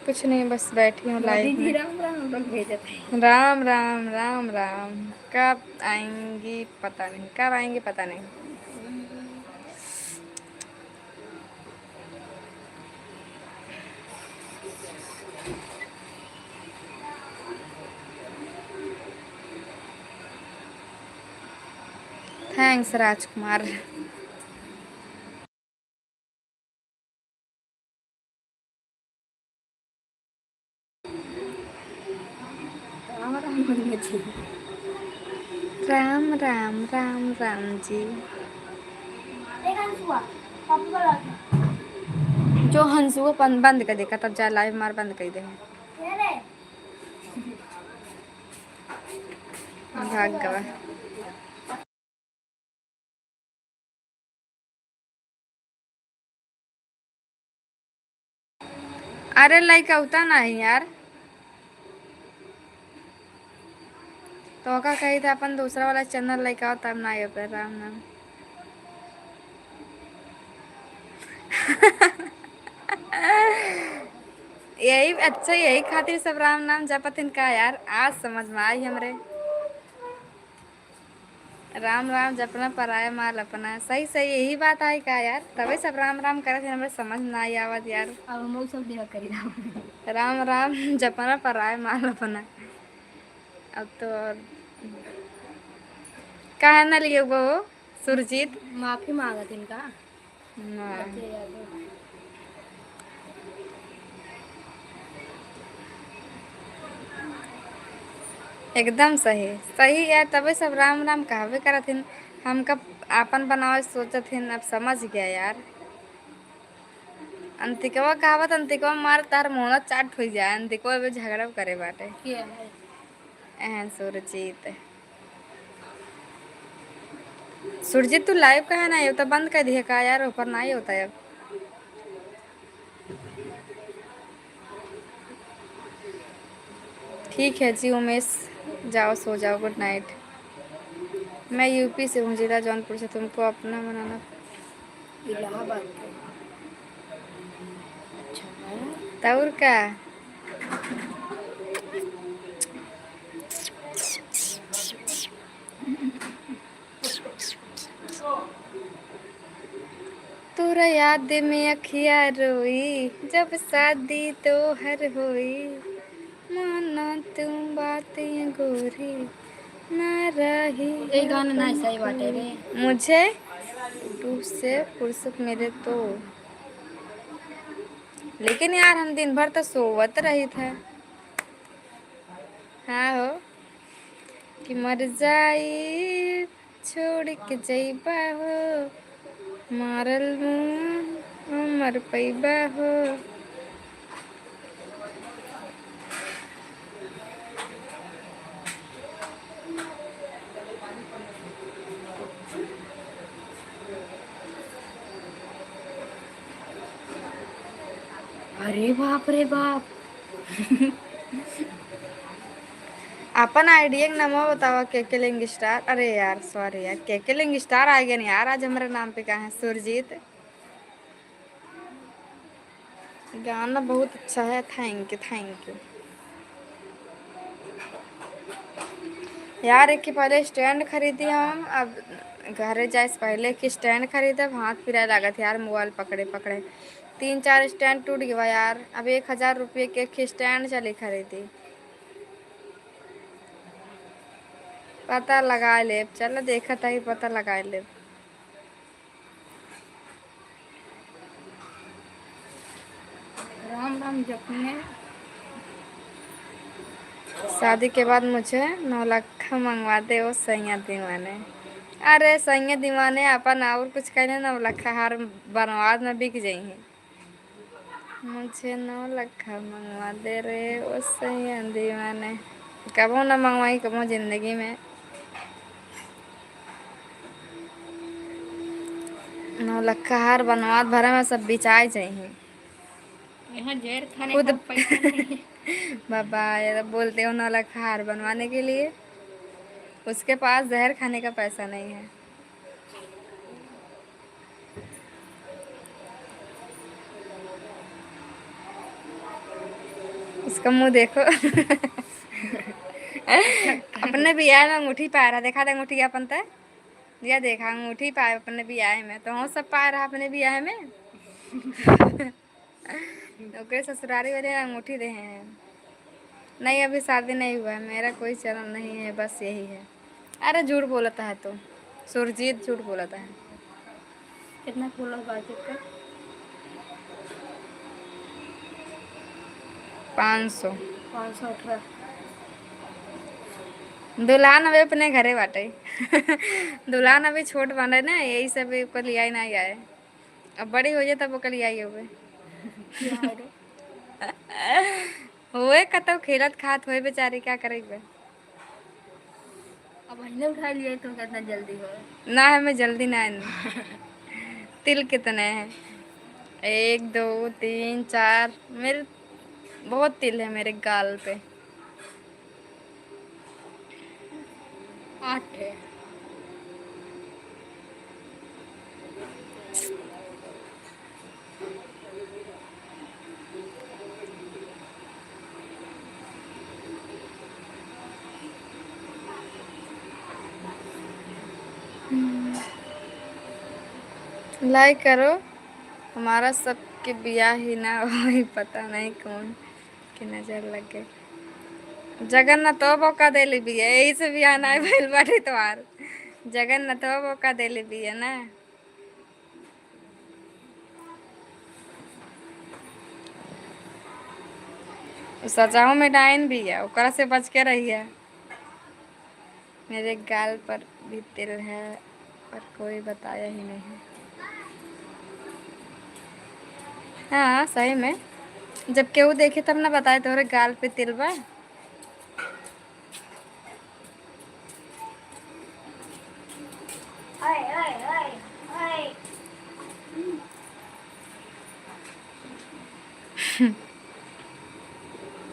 कुछ नहीं, बस बैठी हूँ लाइव में। राम राम लोग भेजे थे। राम राम राम राम। कब आएंगी पता नहीं, कब आएंगी पता नहीं। थैंक्स राजकुमार। राम राम राम राम जी। जो हंसुआ बंद कर देखा तब जा लाइव मार बंद कर दे। भाग गवा। अरे लाइक होता नहीं यार, तो का कही था अपन दूसरा वाला चैनल लाइक आओ तब ना आयो पे राम नाम। यही अच्छा, यही खातिर सब राम नाम जपतिन का यार, आज समझ में आई हमरे। राम राम जपना पराया माल अपना, सही सही यही बात आई का यार, तभी सब राम राम करे थे, हमें समझ ना आई आवत यार। अब हम सब देह करी राम राम जपना पराया माल अपना। अब तो कहा ना लियो वो सुरजीत। माफी मांगा थी इनका। हाँ। एकदम सही सही यार, तभी सब राम राम कहवे करथिन। हम कब आपन बनावे सोचथिन, अब समझ गया यार। अंतिकवा कहावत, अंतिकवा मार तार मोहन चाट हो जाए, अंतिकवा भी झगड़ा करे बाटे। क्या है? एहन सुरजीत सुरजीत तू लाइव कहाँ नहीं होता, बंद कर दिया का यार, ऊपर नहीं होता है अब। ठीक है जी उमेश, जाओ सो जाओ, गुड नाइट। मैं यूपी से हूँ, जिला जौनपुर से। तुमको अपना बनाना इलाहाबाद के। अच्छा है। तौर का। तोरा याद में अखिया रोई, जब शादी तो हर होई, माना तुम बातें गोरी ना रही। ये गाना ना सही बाटे रे। मुझे टू से फुर्सत मिले तो। लेकिन यार हम दिन भर तो सोवत रही थे। हाँ हो कि मर जाई छोड़ के जइबा हो, मारल मुँह मर पैबा हो। अरे बाप रे बाप। अपन आइडिया का नाम बताओ, के लिंग स्टार। अरे यार सॉरी यार, के लिंग स्टार आ गया नहीं यार आज हमारे नाम पे। कहाँ है सुरजीत? गाना बहुत अच्छा है, थैंक यू थैंक यू यार। एक के पहले स्टैंड खरीदी हम, अब घर जाए से पहले कि स्टैंड खरीदब, हाथ फिराए लागत यार मोबाइल पकड़े पकड़े। 3-4 स्टैंड टूट गया यार। अब 1000 रुपये के एक स्टैंड चली खरीदी। पता लगा ले, चलो देखा था ही, पता लगा ले। राम राम जपने। शादी के बाद मुझे 9 लाख मंगवा दे वो सैया दीवाने। अरे सैया दीवाने अपन और कुछ कहने, 9 लाख हार बनवाद में बिक जाइए। मुझे 9 लाख मंगवा दे रे वो सैया दीवाने। कबो ना मंगवाई कबो जिंदगी में। 9 लाख हार बनवाद भरा में सब बिचाए चाहिए। यहाँ जहर खाने खुद का पैसा नहीं है। बाबा ये तो बोलते हो 9 लाख हार बनवाने के लिए, उसके पास जहर खाने का पैसा नहीं है। उसका मुंह देखो। अपने भी आए में अंगूठी पा रहा, देखा था अंगूठी अपन तय या देखा अंगूठी पाए अपने भी आए में, तो हम सब पा रहा अपने भी आए में। ओकरे ससुरारी वाले अंगूठी दे हैं। नहीं अभी शादी नहीं हुआ है, मेरा कोई चलन नहीं है, बस यही है। अरे झूठ बोलता है तो, सुरजीत झूठ बोलता है। कितना फूल बात का? 500। 518। दुल्हन अभी अपने घरे बाटे। दुल्हन अभी छोट बने ना, यही सब ओकर लिया ही नहीं आए। अब बड़ी हो जाए तब ओकर लिया ही हुए। क्या है रे? हुए कतौ खेलत खात हुए बेचारी, क्या करेगा। अब महीने उठा लिए तो कितना जल्दी हो। ना हमें जल्दी ना है। तिल कितने हैं? 1 2 3 4, मेरे बहुत तिल है मेरे गाल पे। 8 है। लाइक करो, हमारा सबके बियाह ही ना हो, पता नहीं कौन की नजर लगे। जगन्नाथ मौका दे ली भी है, यही से बियाह ना भइल बाटे तोहार। जगन्नाथ मौका दे ली भी है ना। सजाओ में डाइन भी है, ओकरा से बच के रही है। मेरे गाल पर भी तिल है पर कोई बताया ही नहीं। हाँ सही में, जब केहू देखे तब ना बताए तोहरे गाल पे तिल बा।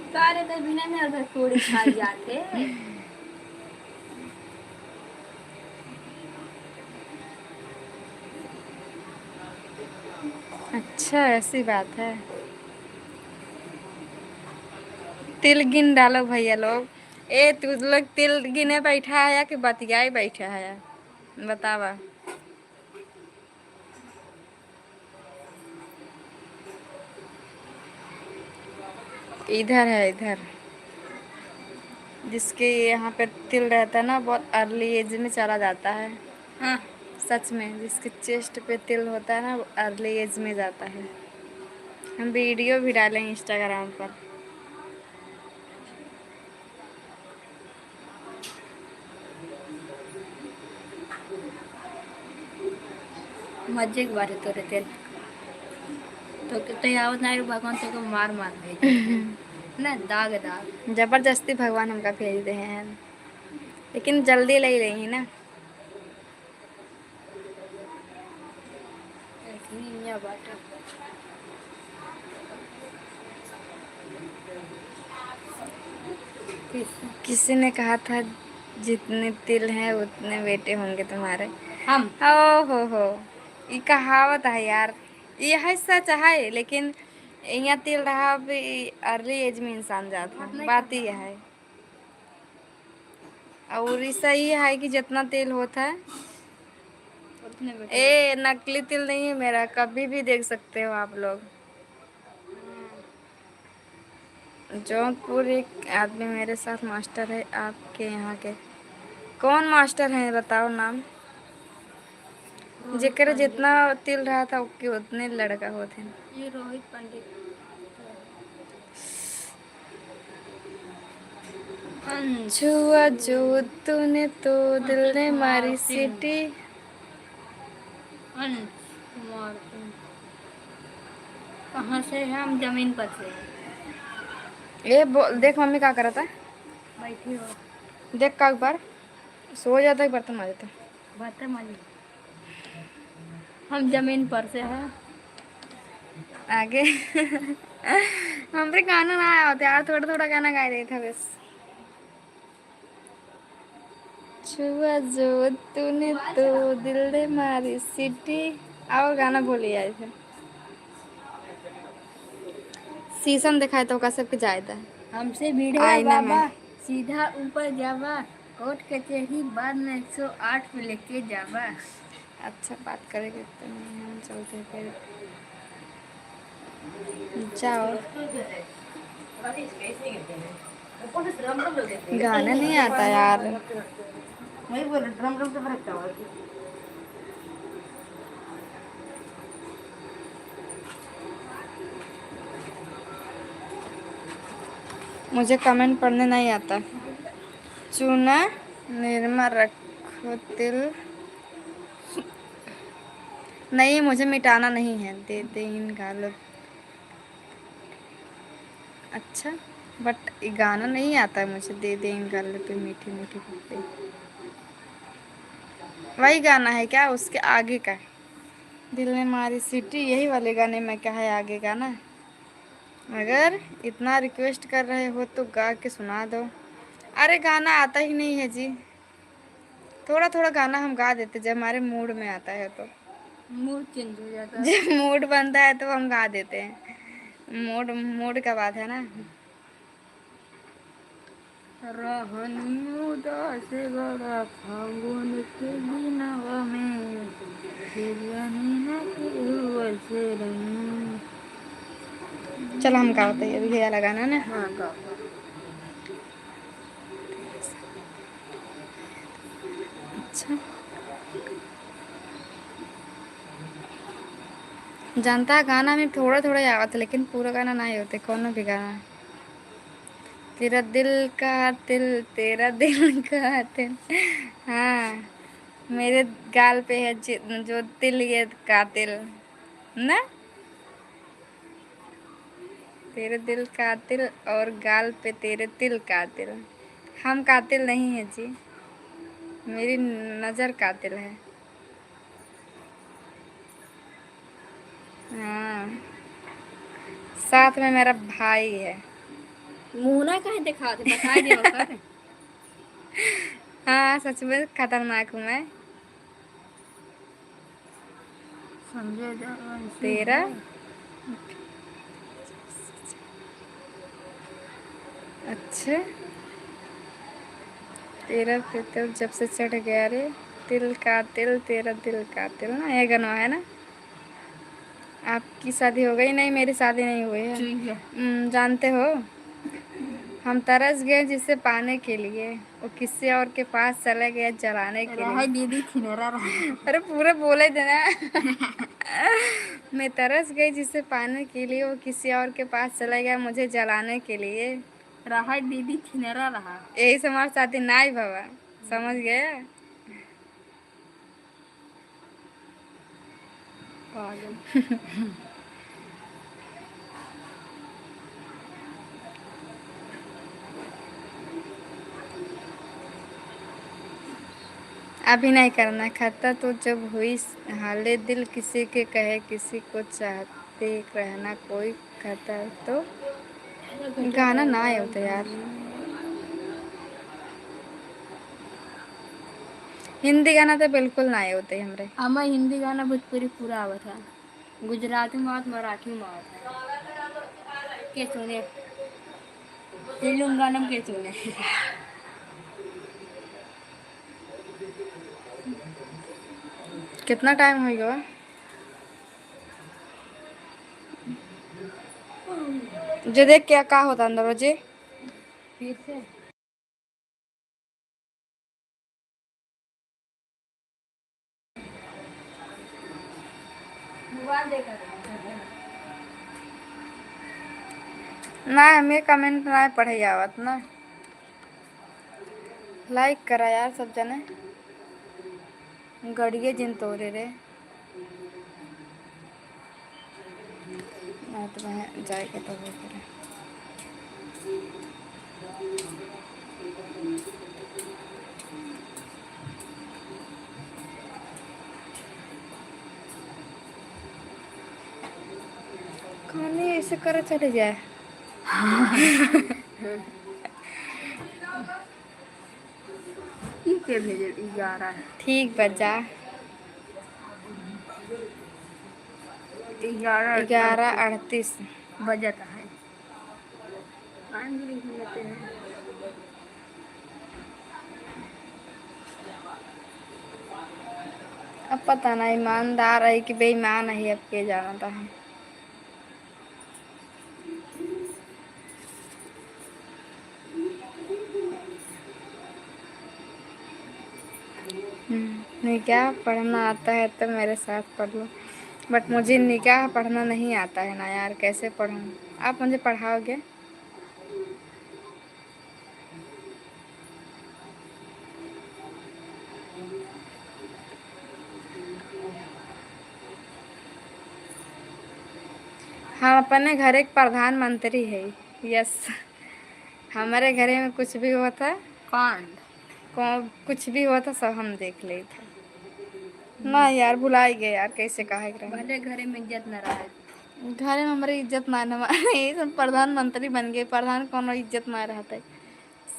सारे तो बिना में उधर थोड़ी खाई जाते। अच्छा ऐसी बात है। तिल गिन डालो भैया लोग। ए तू लोग तिल गिने बैठा है या कि बतियाई बैठा है, बतावा। इधर है इधर, जिसके यहाँ पे तिल रहता है ना बहुत अर्ली एज में चला जाता है। हाँ सच में, जिसके चेस्ट पे तिल होता है ना वो अर्ली एज में जाता है। हम वीडियो भी डालें इंस्टाग्राम पर। मजे के बारे तो रहते तो आवत नहीं भगवान तो मार मार भेज ना दाग दाग। जबरदस्ती भगवान हमका भेज दे हैं, लेकिन जल्दी ले लेंगे ना। इतनी या बात किसी ने कहा था जितने तिल हैं उतने बेटे होंगे तुम्हारे। हम हो ये कहावत है यार, ये है सच है, लेकिन यहाँ तिल रहा भी अर्ली एज में इंसान जाता है, बात ही है। और ये सही है कि जितना तिल होता है। उतने बेटे ए नकली तिल नहीं है मेरा, कभी भी देख सकते हो आप लोग। जौनपुर एक आदमी मेरे साथ मास्टर है आपके यहाँ के। कौन मास्टर है बताओ नाम। जेकर जितना तिल रहा था उसके उतने लड़का होते हैं। ये रोहित पंडित छुआ जो तूने तो दिल ने मारी सीटी। अंश कुमार सिंह। कहाँ से है? हम जमीन पर से हैं। ये बोल देख मम्मी क्या कर रहा था, बैठी हो देख का एक बार सो जाता है बर्तन मार जाता। बर्तन माली। हम जमीन पर से हैं। आगे हमरे गाना ना आया होता यार, थोड़ा थोड़ा गाना गा रहे था बस। छुआ जो तूने तो दिल ने मारी सीटी। और गाना बोली आए थे। शीशम दिखाए तो का सबके जायदा है। हमसे भिड़े आईना में। बाबा सीधा ऊपर जावा, कोर्ट कचहरी बाद में 108 पे लेके जावा। अच्छा बात करेंगे तो नहीं, हम चलते फिर जाओ। गाना नहीं आता यार। वही बोल ड्रम ड्रम से फर्क क्या हुआ? मुझे कमेंट पढ़ने नहीं आता। चूना निरमा रखो तिल नहीं, मुझे मिटाना नहीं है, दे दे इन गालों। अच्छा बट ये गाना नहीं आता है मुझे, दे दे इन गालों पे मीठी मीठी पत्ते। वही गाना है क्या उसके आगे का? दिल ने मारी सीटी, यही वाले गाने में क्या है आगे गाना? अगर इतना रिक्वेस्ट कर रहे हो तो गा के सुना दो। अरे गाना आता ही नहीं है जी। थोड़ा थोड़ा गाना हम गा देते जब हमारे मूड में आता है तो। मूड चेंज हो जाता है। जब मूड बनता है तो हम गा देते हैं। मूड मूड का बात है ना। रहनी उदास बड़ा फागुन के दिनवा में, जानी है कि वैसे रही। चलो हम गाते हैं, अभी ये वाला गाना ना। हाँ गा अच्छा जानता है गाना में थोड़ा थोड़ा ही आवत, लेकिन पूरा गाना नहीं होते कोनो भी गाना। तेरा दिल का तिल, तेरा दिल का तिल। हाँ मेरे गाल पे है जो तिल, ये कातिल ना। तेरे दिल कातिल और गाल पे तेरे तिल कातिल। हम कातिल नहीं है जी, मेरी नज़र कातिल है। हाँ साथ में मेरा भाई है। मुंह ना कहीं दिखा दे, बता दे कर। हाँ सच में खतरनाक हूँ मैं। संजय दत्त तेरा अच्छा तेरा फिर जब से चढ़ गया रे, दिल का दिल तेरा दिल का दिल ना, ये गाना है ना। आपकी शादी हो गई? नहीं मेरी शादी नहीं हुई है। ठीक है। जानते हो, हम तरस गए जिसे पाने के लिए, वो किसी और के पास चले गए जलाने के रहा लिए। दीदी खिनेरा रहा। अरे पूरे बोले देना। मैं तरस गई जिसे पाने के लिए, वो किसी और के पास चला गया मुझे जलाने के लिए। रहा दीदी खिनेरा रहा। यही से हमारी शादी ना ही बाबा, समझ गया। पागल। अभी नहीं करना खाता तो जब हुई हाले दिल, किसी के कहे किसी को चाहते रहना कोई कहता तो। गाना ना आए होता यार। हिंदी गाना तो बिल्कुल ना आए होते हमरे। हमें हिंदी गाना भोजपुरी पूरा आवत है, गुजराती में आवत, मराठी में आवत है। के सुने तेलुगु गाना के सुने। कितना टाइम हो गया? जो देख क्या का होता अंदर रोजे। फिर से मोबाइल देखा ना हमें कमेंट ना पढ़े आवत ना। लाइक करा यार सब जने। गड़िए जिन तोरे रे ना तो मैं जाएगा तो वो करे। कहानी ऐसे करे चले जाए। के भेजे 11 ठीक बजा 11:38 बजत है। टाइम भी लिख लेते हैं। अब पता ना ईमानदार है कि बेईमान है, अब के जानता है। निकाह पढ़ना आता है तो मेरे साथ पढ़ लो, बट मुझे निकाह पढ़ना नहीं आता है ना यार, कैसे पढ़ूं? आप मुझे पढ़ाओगे? हम अपने घर एक प्रधानमंत्री है। यस, हमारे घरे में कुछ भी होता है, कांड कुछ भी होता सब हम देख लेते ना यार। भुला ही गए यार, कैसे कहा भले घरे में इज्जत न रहे। घर में हमारी इज्जत ना हमारे ये सब प्रधानमंत्री बन गए, प्रधान कौन इज्जत ना रहता है।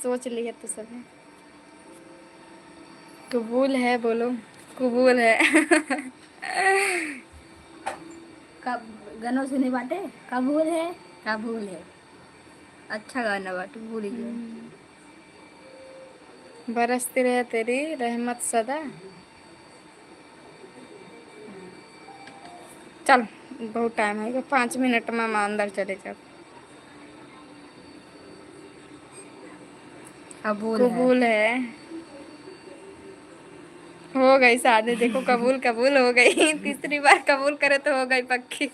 सोच लिया तो सब है। कबूल है बोलो, कबूल है। कब गानों सुने बाटे कबूल है, कबूल है। अच्छा गाना बाटे, भूल गए। बरसती रहे तेरी रहमत सदा। चल बहुत टाइम है, 5 मिनट में हम अंदर चले जाओ। कबूल है। हो गई शादी, देखो कबूल कबूल हो गई। तीसरी बार कबूल करे तो हो गई पक्की।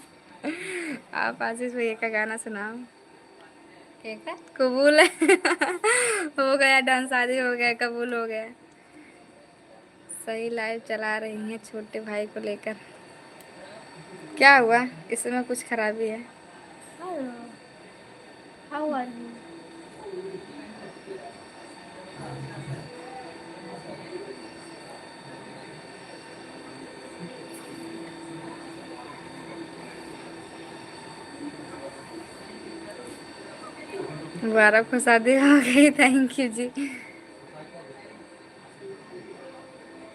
आप आशीष भैया का गाना सुनाओ। क्या कबूल है। हो गया डांस, शादी हो गया, कबूल हो गया। सही लाइव चला रही हैं छोटे भाई को लेकर। क्या हुआ, इसमें कुछ खराबी है? Hello, how are you? मुबारक को शादी हो गई, थैंक यू जी।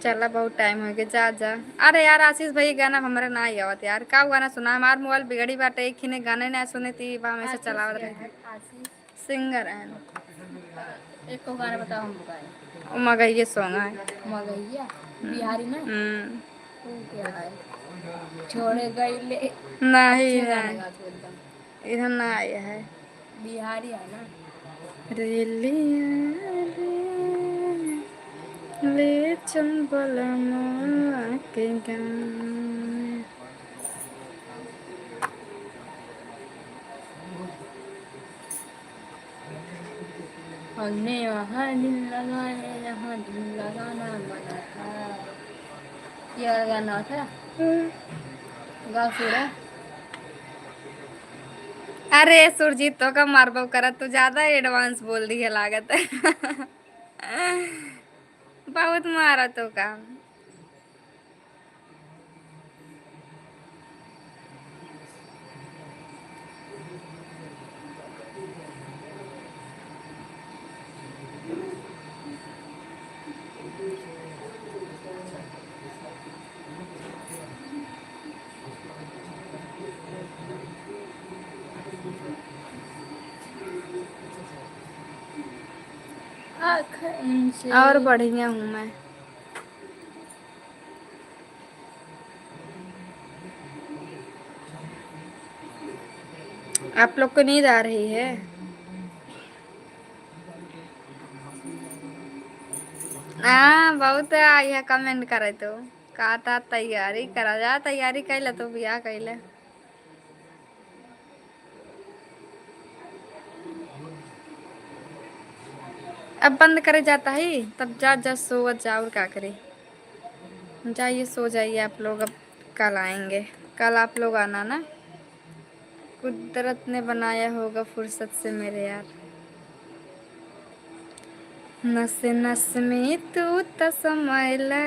चला बहुत टाइम हो गया, जा जा। अरे यार आशीष भाई गाना हमारे ना ही आवत यार, का गाना सुना, हमार मोबाइल बिगड़ी बाटे, एक ही ने गाने ना सुने थी बा हमेशा चलावत रही थी। आशीष सिंगर है एक को गाना बताओ हम बताए। मगहिए सॉन्ग है। मगैया बिहारी ना हम्म। वो क्या है छोड़े गईले नहीं अच्छे है, गाना गाते हो एकदम इधर ना आया है। बिहारी है ना। रेलिया रे ले चंबल के गान। हमने वहाँ दिल लगाने यहाँ दिल लगाना मना था। ये वाला गाना था गा फिर अरे सुरजीत तो का मारबो करा, तू ज्यादा एडवांस बोल रही है लागत है। बहुत मारा तो का। आँखें से और बढ़िया हूँ मैं। आप लोग को नींद आ रही है? हाँ बहुत आई है, कमेंट करे तो का था तैयारी करा जा, तैयारी कैले तो बियाह कैले। अब बंद करे जाता है तब जा जा सो जा, और क्या करे। जाइए सो जाइए आप लोग, अब कल आएंगे। कल आप लोग आना ना, कुदरत ने बनाया होगा फुर्सत से मेरे यार। नस नस में तू तो समैला,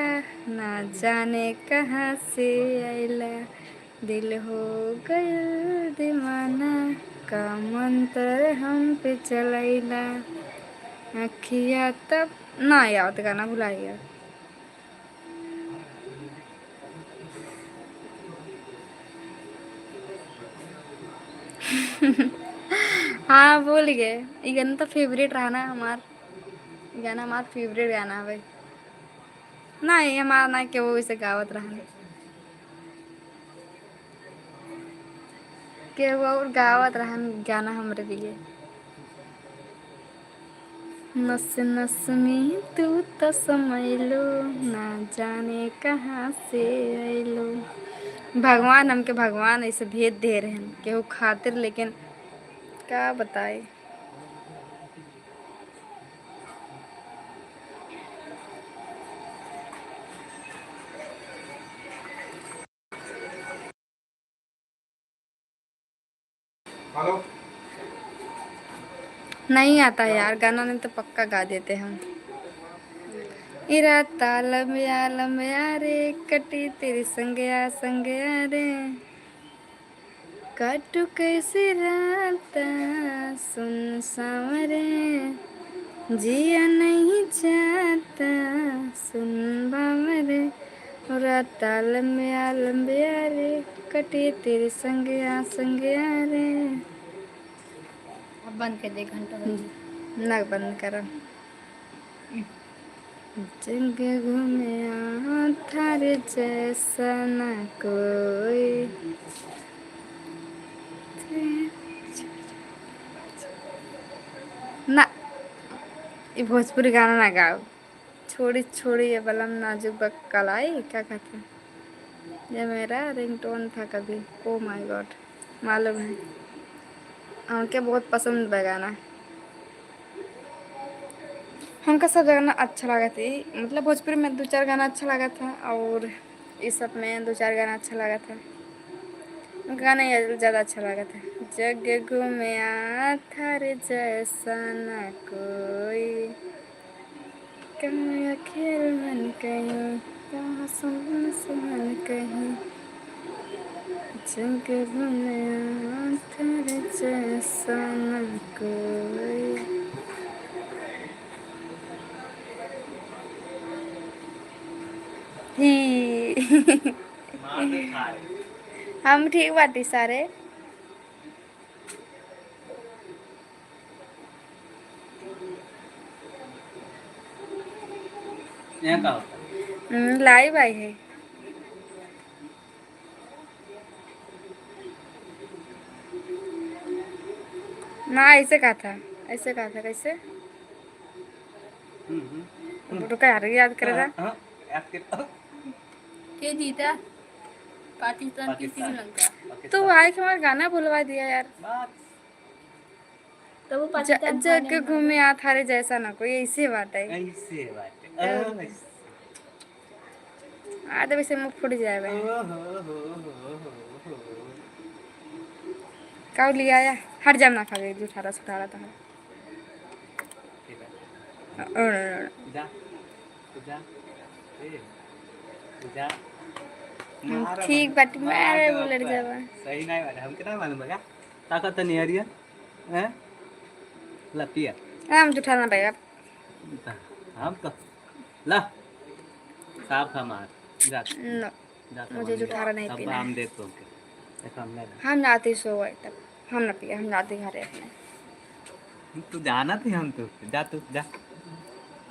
ना जाने कहाँ से आइला, दिल हो गया दीवाना, का मंत्र हम पे चलैला, अखिया तब ना याद गाना भुलाइया। हाँ बोल गए, ये गाना तो फेवरेट रहा ना हमार, गाना हमार फेवरेट गाना है भाई। नहीं हमारा ना के वो इसे गावत रहा के वो और गावत रहा गाना हमरे लिए। नस नस में तू तो समैलो, ना जाने कहाँ से आइलो। भगवान हमके भगवान ऐसे भेद दे रहे हैं केहू खातिर, लेकिन क्या बताए। हेलो। नहीं आता यार गाना, नहीं तो पक्का गा देते हम। इरा तालम या रे, कटी तेरी संगया संगया रे, काटू कैसी रात सुन सावरे, जिया नहीं जाता सुन बावरे, रात आलम रे, कटी तेरी संगया संगया रे। अब बंद कर दे घंटा बजे। ना बंद करो। जग घूमे थारे जैसा ना कोई, ना ये भोजपुरी गाना ना गाओ। छोड़ी छोड़ी ये बलम नाजुक कलाई, क्या कहते हैं, ये मेरा रिंगटोन था कभी। ओ माय गॉड, मालूम है हमके बहुत पसंद है गाना। हमका सब गाना अच्छा लगा थी, मतलब भोजपुरी में दो चार गाना अच्छा लगा था, और इस सब में दो चार गाना अच्छा लगा था। उनका गाना ये ज़्यादा अच्छा लगा था। जग घूमया थारे जैसा ना कोई, कहीं खेल मन कहीं, कहाँ सुन सुमन कहीं, जग घूमया थारे जैसा ना कोई। मार दे खाए। हम ठीक बाटी सारे। यहाँ का होता है? लाइव आई है। ना ऐसे कहा था, ऐसे कहा था कैसे? रुका यार, याद कर रहा। हाँ, याद कर। के जीता? पाकिस्तान की पाकिस्तान। श्रीलंका। तो भाई हमारा गाना भुलवा दिया यार। बस तो वो पाकिस्तान जग के घूमे आ थारे जैसा ना कोई, ऐसे बात है। ऐसे बात है। आधे वैसे मुंह फूट जाए भाई। काउ लिया आया हट जाम ना खा गई जो 1818 था। जा तू जा ए तू जा। ठीक बाटी मारे बुलट जावा। सही नहीं बात हम कितना मालूम है ताकत नहीं आ रही है हैं लपिया हम जुठाना भाई हम तो ला साफ हमार जा नो, जा मुझे जुठारा नहीं पीना है। हम दे तो ऐसा हम नहीं हम जाते सो गए तब, हम ना पिए, हम जाते घरे अपने। तू जाना थी हम तो जा तू जा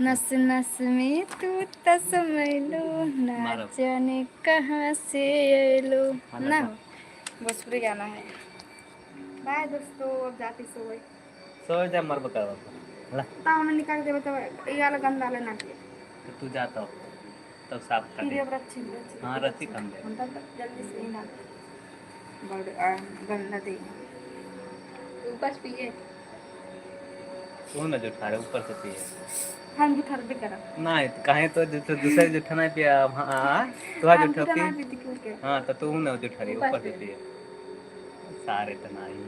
नस नस में तू तस्मैलो ना मारो। जाने कहाँ से एलो ना। भोजपुरी गाना है। बाय दोस्तों, अब जाती सो गई। सो जा मर बका ला ता हमने निकाल के बताओ ये वाला गंदा लेना के तो तू जाता हो तब साफ कर वीडियो दे पर अच्छी अच्छी हाँ रत्ती कम दे हम तब जल्दी से ही ना गंदा दे। बस पिए। तू ना जो ठारे ऊपर से पिए हम भी ठर भी करा नहीं तो कहे तो दूसरे जुठा नहीं पिया हाँ तो आज हम जुठा भी ना पी पीती क्यों के। हाँ तो तू ना जुठारी ऊपर से पिए सारे तो नहीं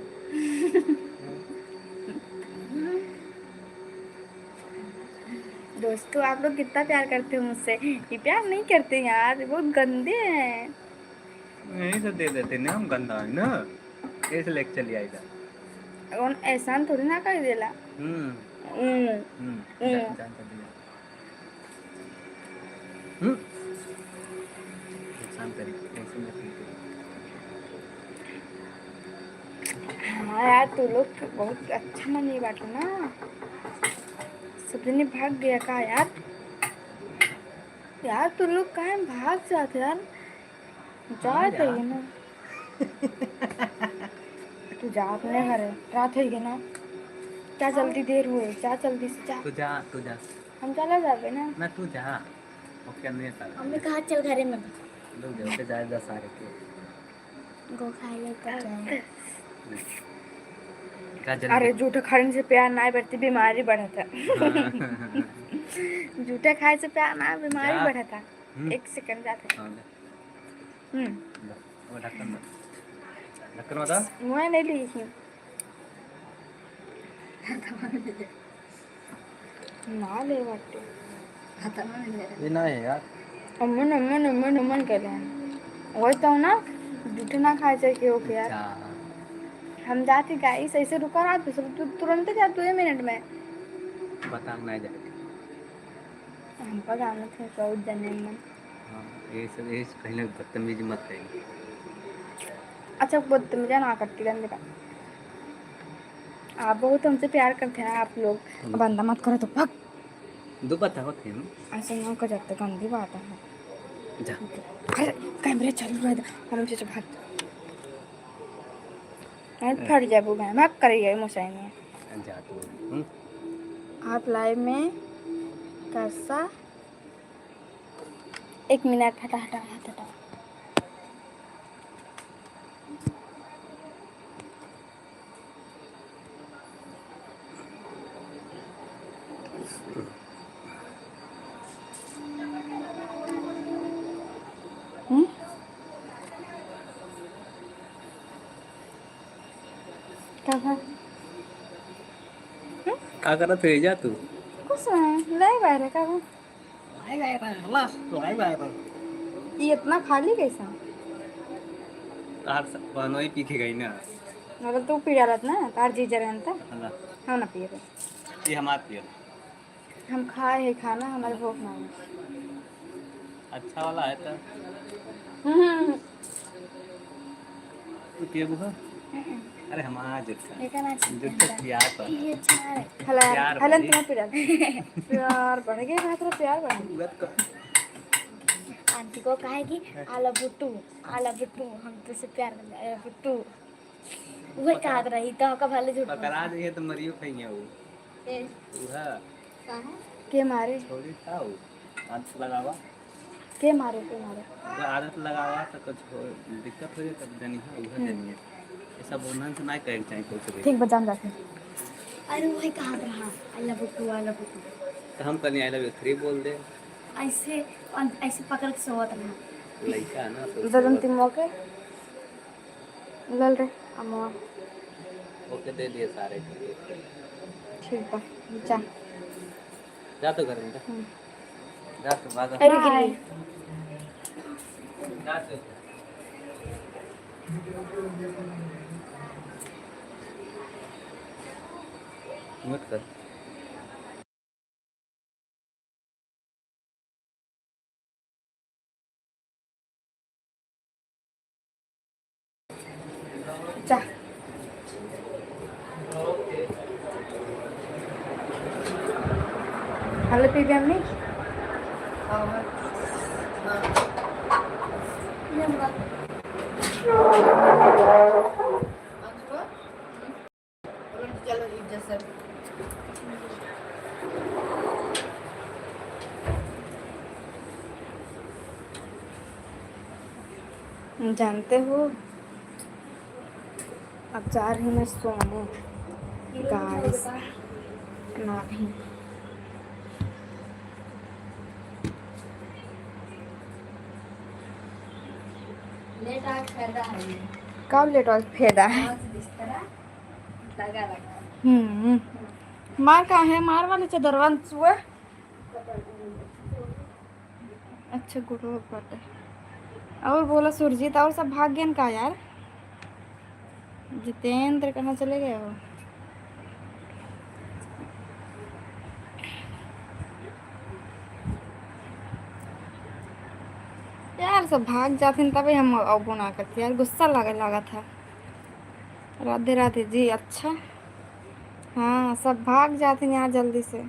दोस्तों आप लोग कितना प्यार करते हो मुझसे, ये प्यार नहीं करते यार, बहुत गंदे हैं। यही तो दे देते ना हम गंदा है ना ऐसे लेके चली आएगा कौन एहसान थोड़ी ना कर देला। जान कर दिया नुकसान करी ऐसे मत कीजिए। हाँ यार तू लोग बहुत अच्छा मन ये बात है ना। सपने भाग गया का यार, यार तू लोग कहाँ भाग जाते यार, जाते ही ना। तू जा अपने घर, रात हो गई ना, क्या जल्दी देर हुए, जा जल्दी से जा। तू जा हम चला जावे ना। ना तू जा ओके नहीं था हमने कहा चल घरे में लोग जो के जाए 10 सारे के गो खा लेता है। जा अरे जल्दी जूठे खाने से प्यार ना बढ़ती, बीमारी बढ़त है। जूठे खाए से प्यार ना बीमारी जा। बढ़त है। एक सेकंड जाते। हाँ ले वो ढक्कन बता मैं नहीं ली थी ना ले बाटे ये ना है यार अमन अमन अमन अमन कर रहे हैं वही तो ना, जूठे ना खाए चाहिए ओके यार। हम जाते गाइस ऐसे रुका रहा तो सब तुरंत जा 2 मिनट में। बता नहीं जाए हमको जाना था साउथ जाने में। हाँ ये सब ये कहीं ना बदतमीजी मत करिए अच्छा बदतमीजी ना करती गंदे का। आप बहुत हमसे प्यार करते हैं आप लोग, बंदा मत करो तो भाग। दो बता होते हैं ऐसे ना कर जाते, गंदी बात है। जा अरे कैमरे चालू रह हम से भाग फट जाए वो भाग करिए मुसाई में। जा तू आप लाइव में कैसा 1 मिनट हटा हटा हटा हटा। क्या कर रहा जा तू कुछ नहीं लाइव आ रहा का वो। ये इतना खाली कैसा? तार बनोई पी के गई ना अगर तू पी डालत ना तार जी जरन था अल्लाह हम ना पिए रहे। ये हमार पियो हम खाए है खाना, हमारे भूख ना है। अच्छा वाला है तो ये बुआ अरे हम आज लेकिन आज जुट प्यार पर ये अच्छा है। प्यार हलन भरी। तुम्हें प्यार बढ़ गया मैं तेरा प्यार बढ़ गया। बात कर। आंटी को कहे कि आला बुट्टू हम तुझसे प्यार करते हैं, आला बुट्टू वही कहा रही तो का भले झूठ पकड़ा दिए तो मरियो खइया वो उहा के मारे छोड़ी था वो आदत लगावा के मारे अगर आदत लगावा तो कुछ दिक्कत हो जाए तब जानी है उहा जानी है ये सब उन्हन से ना कहे चाहिए कुछ भी ठीक बजाम जाते अरे वही कहा रहा आला बुट्टू तो हम कहीं आई लव यू 3 बोल दे ऐसे ऐसे पकड़ के सोवत रहा। लड़का है ना तो ददन तिम मौके लल रे अम्मा ओके दे दिए सारे ठीक बा जा जा तो घर में जा तो भागा अरे गिरी जा तो मत कर जा हेलो पीबी अम्मी चलो इज्जत से जानते हो अब जा रही मैं सोने गाइस नहीं लेट आग फायदा है कब लेट और फेदा है बिस्तरा लगा मार कहाँ है मार वाले चदरवन हुआ अच्छा गुरु पता और बोला सुरजीत और सब भाग गए का यार जितेंद्र कहाँ चले गए हो यार सब भाग जाते तभी हम अबो ना करते यार गुस्सा लगा था राधे राधे जी अच्छा हाँ सब भाग जाते हैं यार जल्दी से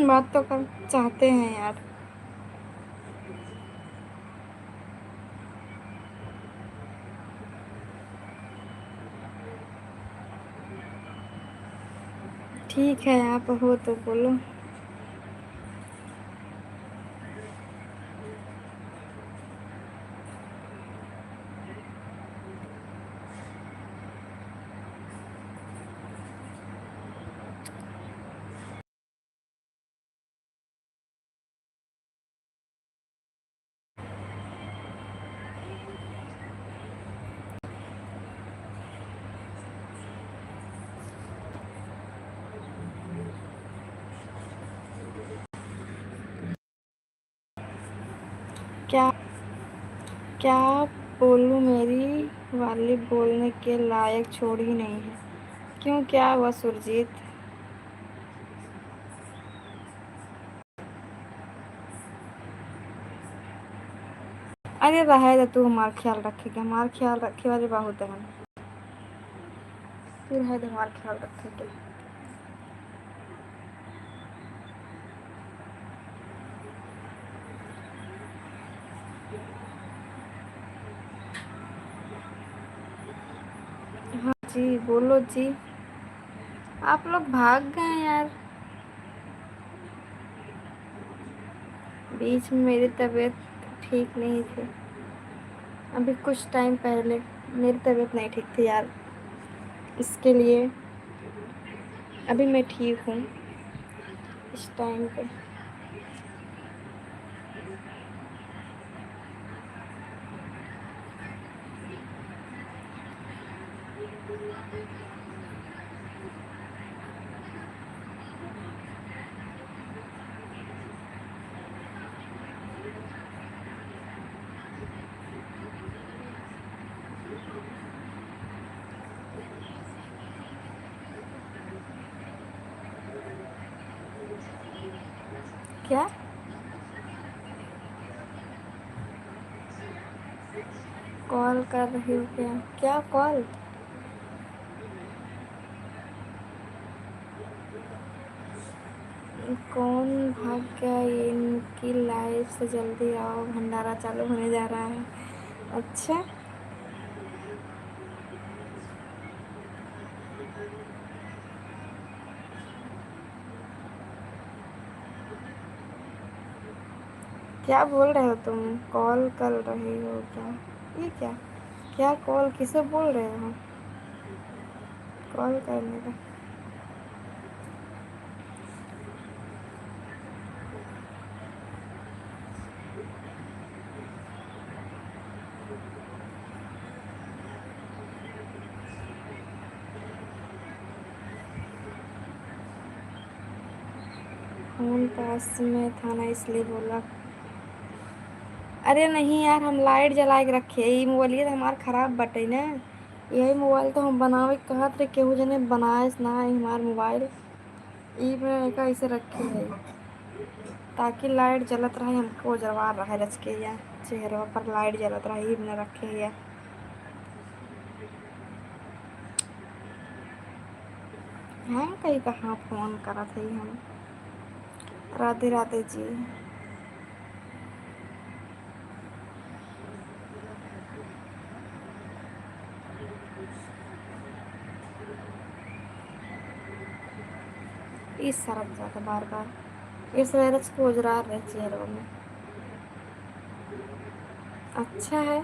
बात तो कर चाहते हैं यार ठीक है आप हो तो बोलो क्या क्या बोलूं मेरी वाली बोलने के लायक छोड़ ही नहीं है क्यों क्या हुआ सुरजीत अरे रहे दे तू हमारा ख्याल रखेगा हमारा ख्याल रखे वाले बहुत है तू रहे दे हमारा ख्याल रखेगा हाँ जी बोलो जी आप लोग भाग गए यार बीच में मेरी तबीयत ठीक नहीं थी अभी कुछ टाइम पहले मेरी तबीयत नहीं ठीक थी यार इसके लिए अभी मैं ठीक हूँ इस टाइम पे क्या कॉल कर रही हो? क्या क्या कॉल? कौन भाग गया? इनकी लाइफ से जल्दी आओ, भंडारा चालू होने जा रहा है। अच्छा, क्या बोल रहे हो तुम? कॉल कर रही हो क्या? ये क्या क्या कॉल किसे बोल रहे हो? कॉल करने का फोन पास में था ना इसलिए बोला। अरे नहीं यार, हम लाइट जला के रखे। यही मोबाइल तो हमार खराब बटे ना। यही मोबाइल तो हम बनावे के कहत रहे, केहू जने बनाए ना है हमार मोबाइल। ई में का ऐसे रखे है ताकि लाइट जलत रहे, हमको जलवा रहे रच के या चेहरा पर लाइट जलत रहे, ई में रखे या। हैं कहीं कहाँ फोन करत है हम। राधे राधे जी। इस सरक जाता बार बार, इस वैरस को उजरा रहे चेहरों में। अच्छा है।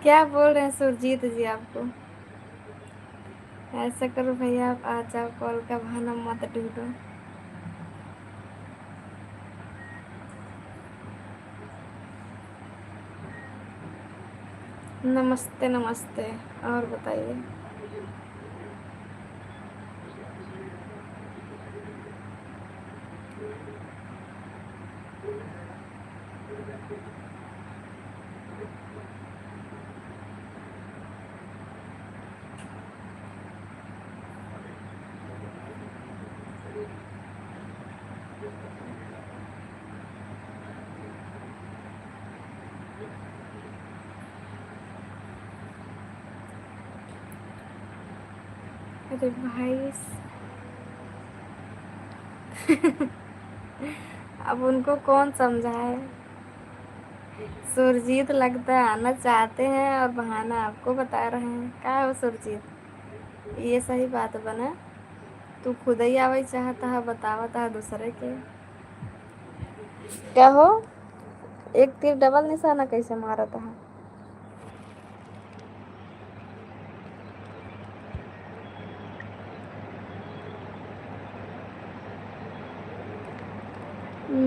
क्या बोल रहे हैं सुरजीत जी आपको? ऐसा करो भैया, आप आ जाओ, कॉल का बहाना मत ढूंढो। नमस्ते नमस्ते। और बताइए। अरे भाई अब उनको कौन समझाए? सुरजीत लगता है आना चाहते हैं और बहाना आपको बता रहे हैं। क्या हो सुरजीत, ये सही बात बना? तू खुद ही आवे चाहता है, बतावता है दूसरे के। क्या हो, एक तीर डबल निशाना कैसे मारता है?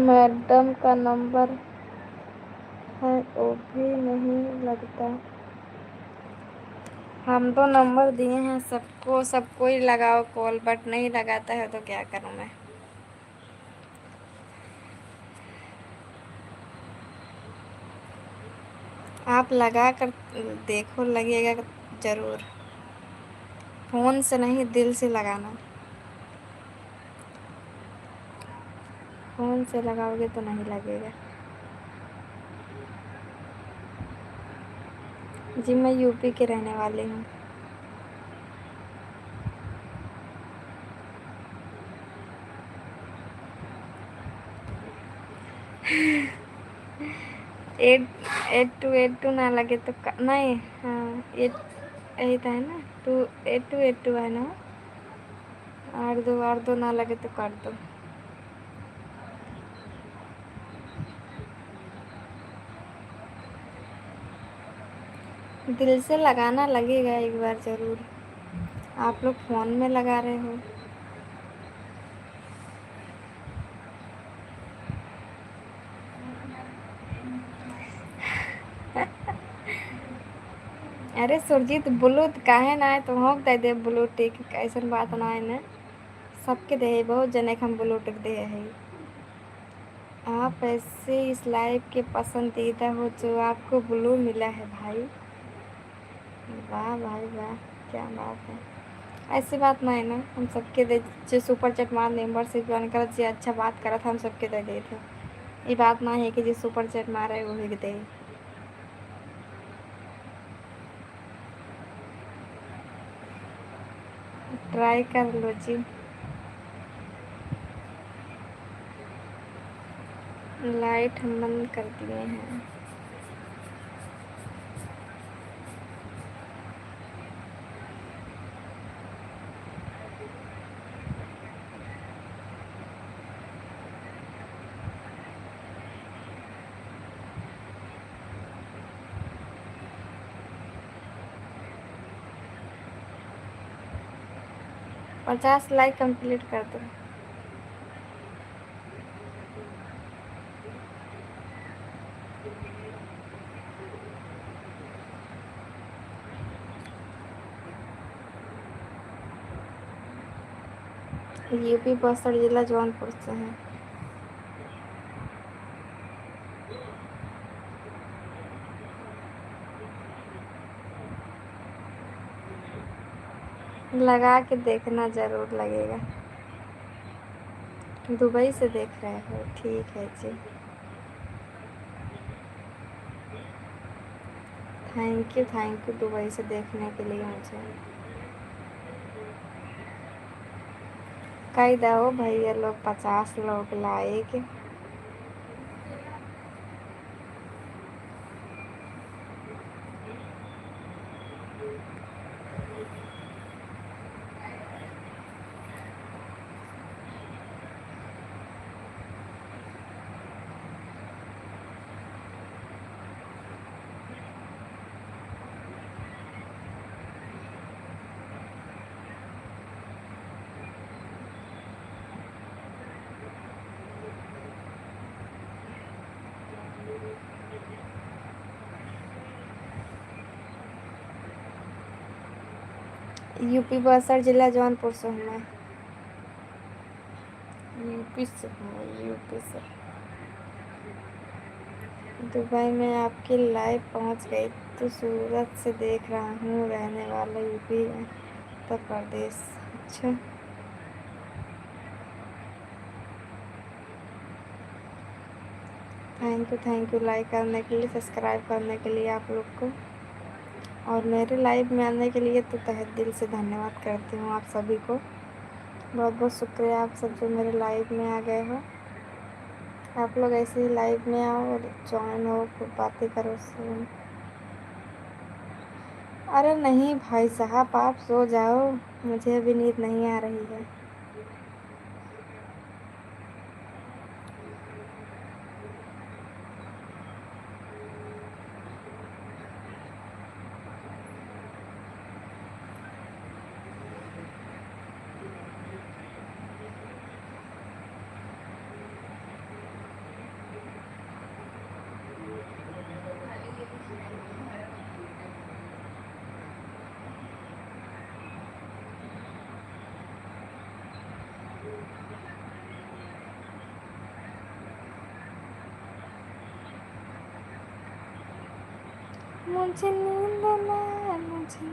मैडम का नंबर है वो भी नहीं लगता। हम तो नंबर दिए हैं सबको, सबको ही लगाओ कॉल, बट नहीं लगाता है तो क्या करूं मैं? आप लगा कर देखो, लगेगा जरूर। फोन से नहीं, दिल से लगाना। फोन से लगाओगे तो नहीं लगेगा। जी मैं यूपी के रहने वाली हूँ। एट 8282 ना लगे तो नहीं। हाँ, एट यही था है ना, 8282 है ना। 8282 ना लगे तो कर दो। दिल से लगाना, लगेगा एक बार ज़रूर। आप लोग फ़ोन में लगा रहे हो। अरे सुरजीत, ब्लूटूथ काहे ना है, तो हम दे दे ब्लूटूथ, ऐसन बात ना है ना। सबके दे, बहुत जने के हम ब्लूटूथ दे है। आप ऐसे इस लाइफ के पसंदीदा हो जो आपको ब्लू मिला है भाई। वाह भाई वाह, क्या बात है। ऐसी बात नहीं ना, हम सबके दे जो सुपर चैट मार मेंबरशिप ज्वाइन करत जे अच्छा बात करत हम सबके दे गए थे। ये बात ना है कि जो सुपर चैट मारे वो ही दे। ट्राई कर लो जी। लाइट हम बंद कर दिए हैं। पचास लाइक कंप्लीट कर दो। यूपी बस्तर जिला जौनपुर से है। लगा के देखना ज़रूर लगेगा। दुबई से देख रहे हो, ठीक है जी। थैंक यू दुबई से देखने के लिए मुझे। कई दो भैया लोग 50 लोग लाइक। यूपी बस्तर जिला जौनपुर से हूँ मैं। यूपी से हूँ, यूपी से। दुबई में आपकी लाइव पहुंच गई तो सूरत से देख रहा हूँ, रहने वाला यूपी उत्तर प्रदेश। अच्छा, थैंक यू लाइक करने के लिए, सब्सक्राइब करने के लिए आप लोग को, और मेरे लाइव में आने के लिए तो तहे दिल से धन्यवाद करती हूँ आप सभी को। बहुत बहुत शुक्रिया आप सब जो मेरे लाइव में आ गए हो। आप लोग ऐसे ही लाइव में आओ और ज्वाइन हो, खूब बातें करो सुन। अरे नहीं भाई साहब, आप सो जाओ, मुझे अभी नींद नहीं आ रही है। मुझे नींद ना, मुझे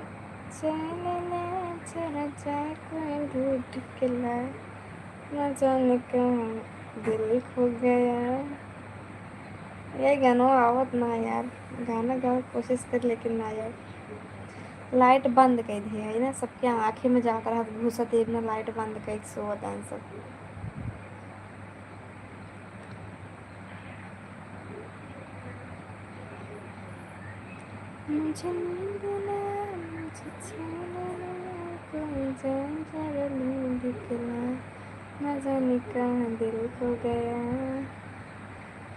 चैन ना, जरा जाकर ढूंढ के ला, न जाने कहाँ दिल खो गया। ये गाना आवत ना यार, गाना गाओ कोशिश कर लेकिन ना यार। लाइट बंद कर दी है ना, सबके आँखें में जाकर हाथ घुसत एक ना, लाइट बंद कर सोवत है सब। मुझे नींद ना, मुझे चैन ना, कोई जान जरा नींद दिखला, न जाने कहाँ दिल खो गया।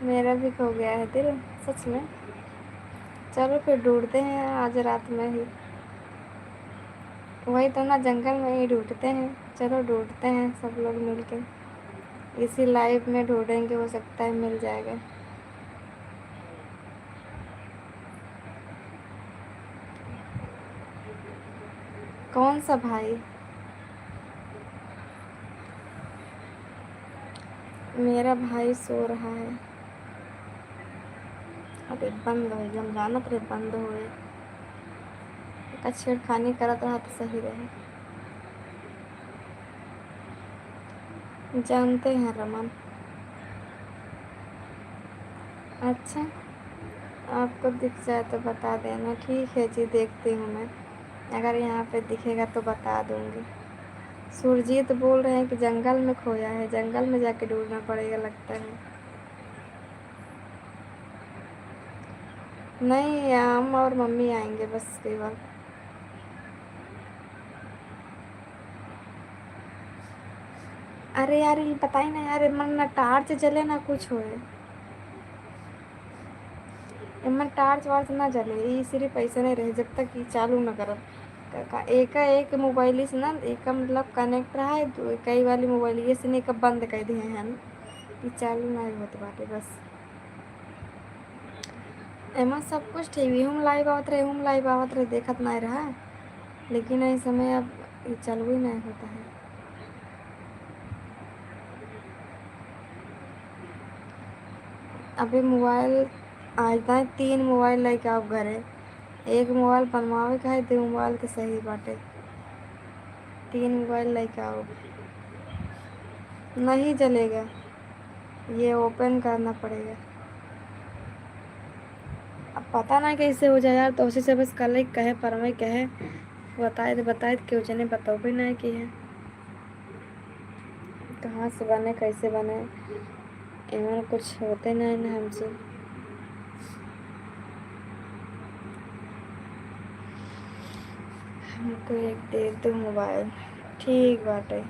मेरा भी खो गया है दिल सच में। चलो फिर ढूंढते हैं आज रात में ही, वही तो ना, जंगल में ही ढूंढते हैं। चलो ढूंढते हैं सब लोग मिलके, इसी लाइव में ढूंढेंगे, हो सकता है मिल जाएगा। कौन सा भाई? मेरा भाई सो रहा है। अरे बंद हो हम जानत रहे बंद हुए, छेड़खानी करत रहा तो सही रहे। जानते हैं रमन। अच्छा, आपको दिख जाए तो बता देना। ठीक है जी, देखती हूँ मैं, अगर यहाँ पे दिखेगा तो बता दूँगी। सुरजीत बोल रहे हैं कि जंगल में खोया है, जंगल में जाके ढूंढना पड़ेगा लगता है। नहीं, हम और मम्मी आएंगे बस केवल। अरे यार, ये बताई ना यार, मन ना टार्च जले ना कुछ होए, एमन टार्च वार्च ना जले, ये सिर्फ पैसे नहीं रहे जब तक ये चालू न करब। एक मोबाइल से ना एक मतलब कनेक्ट रहा है, कई वाली मोबाइल ये से नहीं कब बंद कर दिए हैं, ये चालू नहीं होत बाटे बस। एमा सब कुछ ठीक है, हम लाइव आवत रहे देखत नहीं रहा, लेकिन इस समय अब ये चालू ही नहीं होता है। अभी मोबाइल आज तक 3 मोबाइल लेके आप घरे, एक मोबाइल बनवावे का है, 2 मोबाइल तो सही बाटे, 3 मोबाइल लेके आओ। नहीं चलेगा, ये ओपन करना पड़ेगा। अब पता ना कैसे हो जाए यार, तो उसी से बस कल ही कहे परमे कहे बताए तो क्यों जने बताओ भी नहीं कि है कहाँ से बने कैसे बने, इवन कुछ होते नहीं ना हमसे। हमको एक दे दो मोबाइल, ठीक बाटे।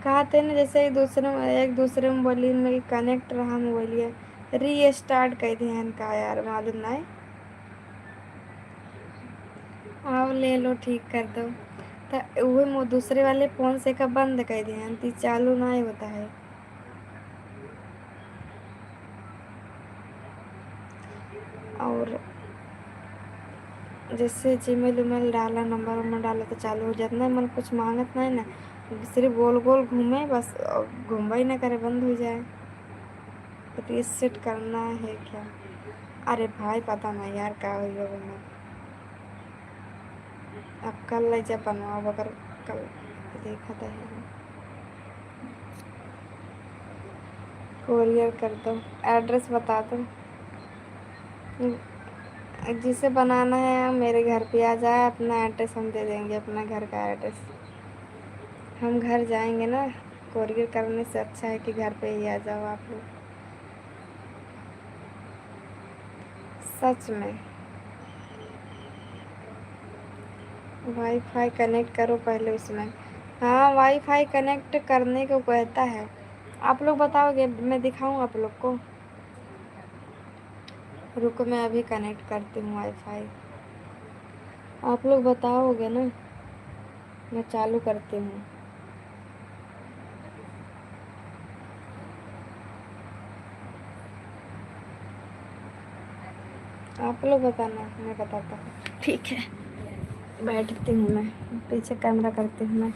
कहते ना जैसे एक दूसरे मोबाइल में कनेक्ट रहा मोबाइल री स्टार्ट कर दिया का यार, मालूम नहीं। आओ ले लो, ठीक कर दो। तो वही दूसरे वाले फ़ोन से का बंद कर दिया, तो चालू नहीं होता है। और जैसे जीमेल उमेल डाला, नंबर वंबर डाला तो चालू हो जाता। नहीं मन कुछ मांगत नहीं ना, सिर्फ गोल गोल घूमे बस, घूमबा ही ना करे बंद हो जाए। तो रीसेट करना है क्या? अरे भाई पता नहीं यार क्या होगा मैं, अब कल ले जा बनवाओ, अगर कल देखा था है कोरियर कर दो, एड्रेस बता दो, जिसे बनाना है मेरे घर पे आ जाए, अपना एड्रेस हम दे देंगे, अपना घर का एड्रेस। हम घर जाएंगे ना, कोरियर करने से अच्छा है कि घर पे ही आ जाओ आप लोग, सच में। वाईफाई कनेक्ट करो पहले उसमें। हाँ, वाईफाई कनेक्ट करने को कहता है। आप लोग बताओगे, मैं दिखाऊँ आप लोग को? रुको मैं अभी कनेक्ट करती हूँ वाईफाई, आप लोग बताओगे ना, मैं चालू करती हूँ। आप लोग बताना, मैं बताता हूँ। ठीक है, बैठती हूँ मैं, पीछे कैमरा करती हूँ मैं।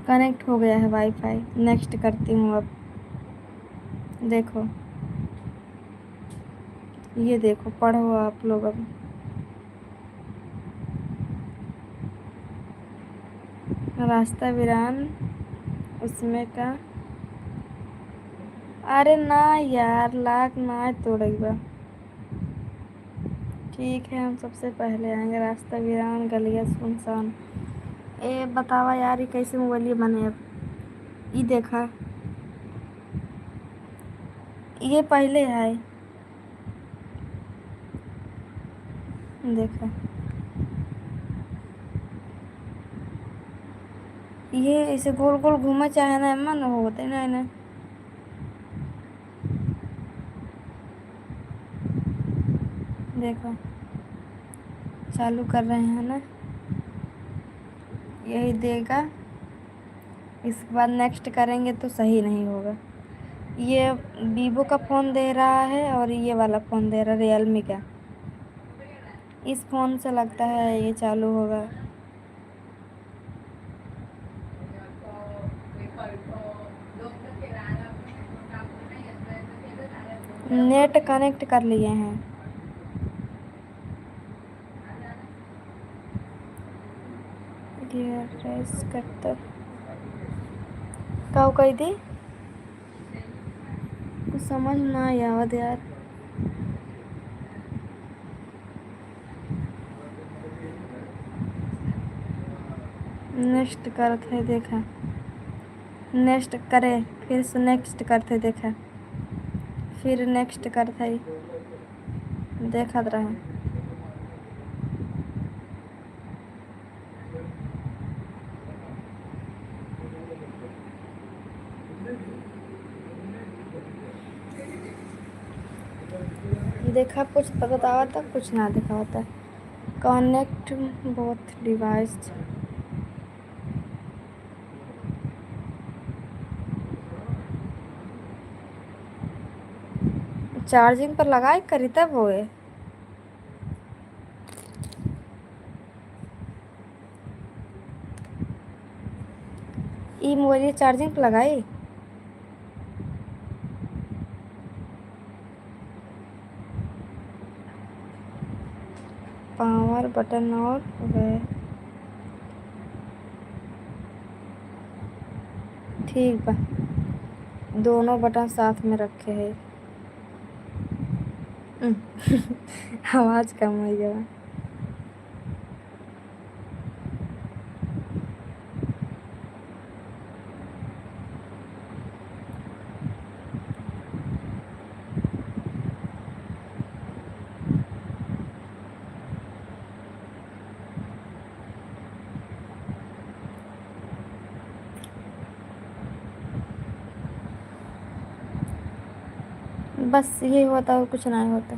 कनेक्ट हो गया है वाईफाई, नेक्स्ट करती हूँ अब। देखो, ये देखो, पढ़ो आप लोग अब। रास्ता वीरान उसमें का, अरे ना यार, लाख ना तोड़ेगा। ठीक है, हम सबसे पहले आएंगे, रास्ता वीरान गलिया सुनसान। ए बतावा यार, ये कैसे मोबाइल बने अब? ये देखा, ये पहले है, देखा ये ऐसे गोल गोल घूमे चाहे ना, मन होते ना ना। देखो चालू कर रहे हैं ना, यही देगा, इसके बाद नेक्स्ट करेंगे तो सही नहीं होगा। ये वीवो का फ़ोन दे रहा है और ये वाला फ़ोन दे रहा है रियलमी का, इस फ़ोन से लगता है ये चालू होगा। नेट कनेक्ट कर लिए हैं। ये रेस करता का कही थी कुछ समझ ना आवत यार। नेक्स्ट करते देखा, नेक्स्ट करे फिर से नेक्स्ट करते देखा, फिर नेक्स्ट करते देखत रहे। देखा कुछ बतावा था कुछ ना दिखावा था। कनेक्ट बोथ डिवाइस, चार्जिंग पर लगाए करी तब होए। ई मोबाइल चार्जिंग पर लगाई पावर बटन और वह ठीक बा, दोनों बटन साथ में रखे हैं। आवाज कम हो गया। बस ये होता और कुछ नहीं होता।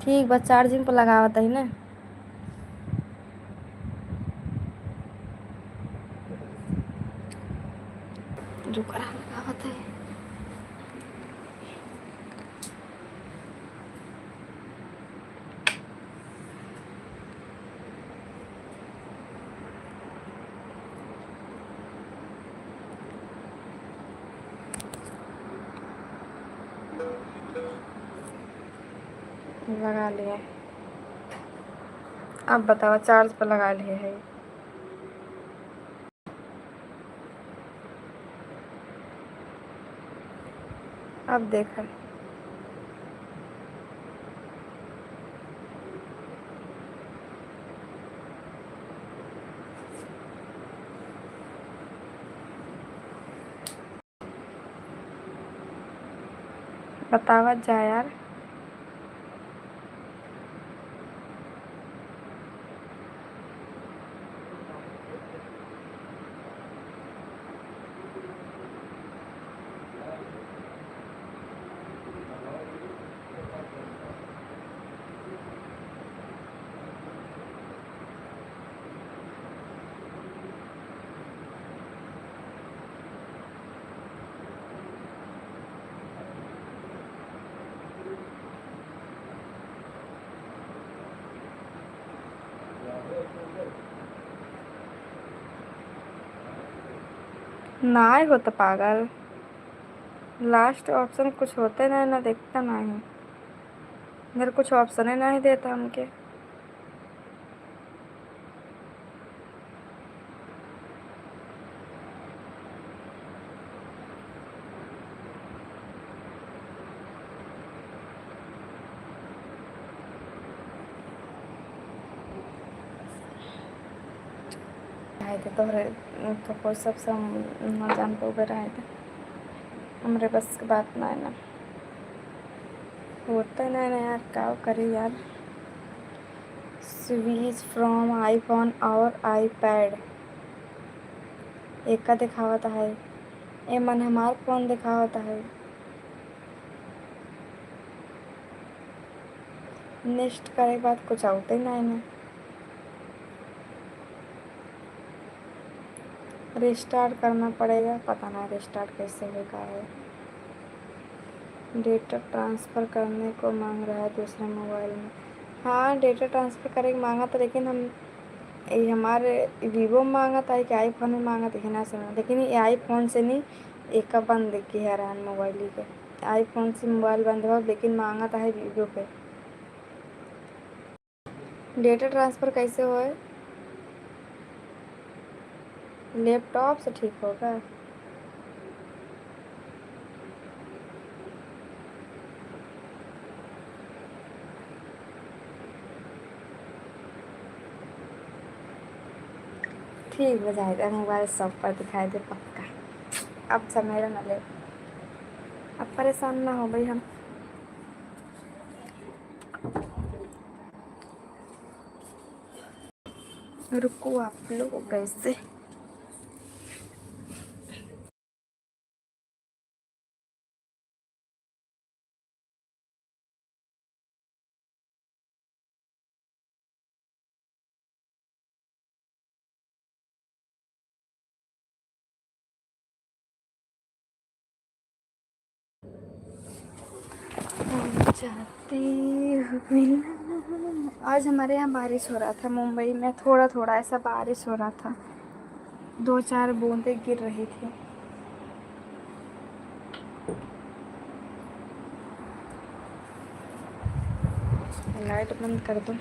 ठीक बस चार्जिंग पर लगावत है ना। जो करा लगावत है। लगा लिया। अब बताओ चार्ज पर लगा लिए है। अब देखा बतावत जा यार। ना होता पागल, लास्ट ऑप्शन कुछ होते नहीं ना देखता नहीं, मेरे कुछ ऑप्शन ही नहीं देता हमके। आए थे तो कोई सबसे न जान पे उधर आए थे। हमरे बस की बात ना है ना, होता नहीं ना यार, क्या करी यार। स्विच फ्रॉम आईफोन और आईपैड एक का दिखावता है। ए मन हमार फोन दिखावता है। नेक्स्ट करे के बाद कुछ आउट ही नहीं ना। रिस्टार्ट करना पड़ेगा, पता नहीं रिस्टार्ट कैसे होगा है। डेटा ट्रांसफ़र करने को मांग रहा है दूसरे मोबाइल में। हाँ डेटा ट्रांसफ़र करे के मांगा था, लेकिन हम ये हमारे वीवो में मांगा था कि आईफोन में मांगा था, ना समझ, लेकिन ये आईफोन से नहीं, एक का बंद किया रहा मोबाइल ही के। आईफोन से मोबाइल बंद हुआ, लेकिन मांगा था है वीवो पे। डेटा ट्रांसफ़र कैसे होए? लैपटॉप से ठीक होगा। ठीक बजाएगा मोबाइल शॉप पर दिखाई दे पक्का। अब समय न ले, अब परेशान ना हो भाई हम। रुको आप लोग कैसे जाती हूँ। आज हमारे यहाँ बारिश हो रहा था मुंबई में, थोड़ा थोड़ा ऐसा बारिश हो रहा था, 2-4 बूंदें गिर रही थी। लाइट बंद कर दो।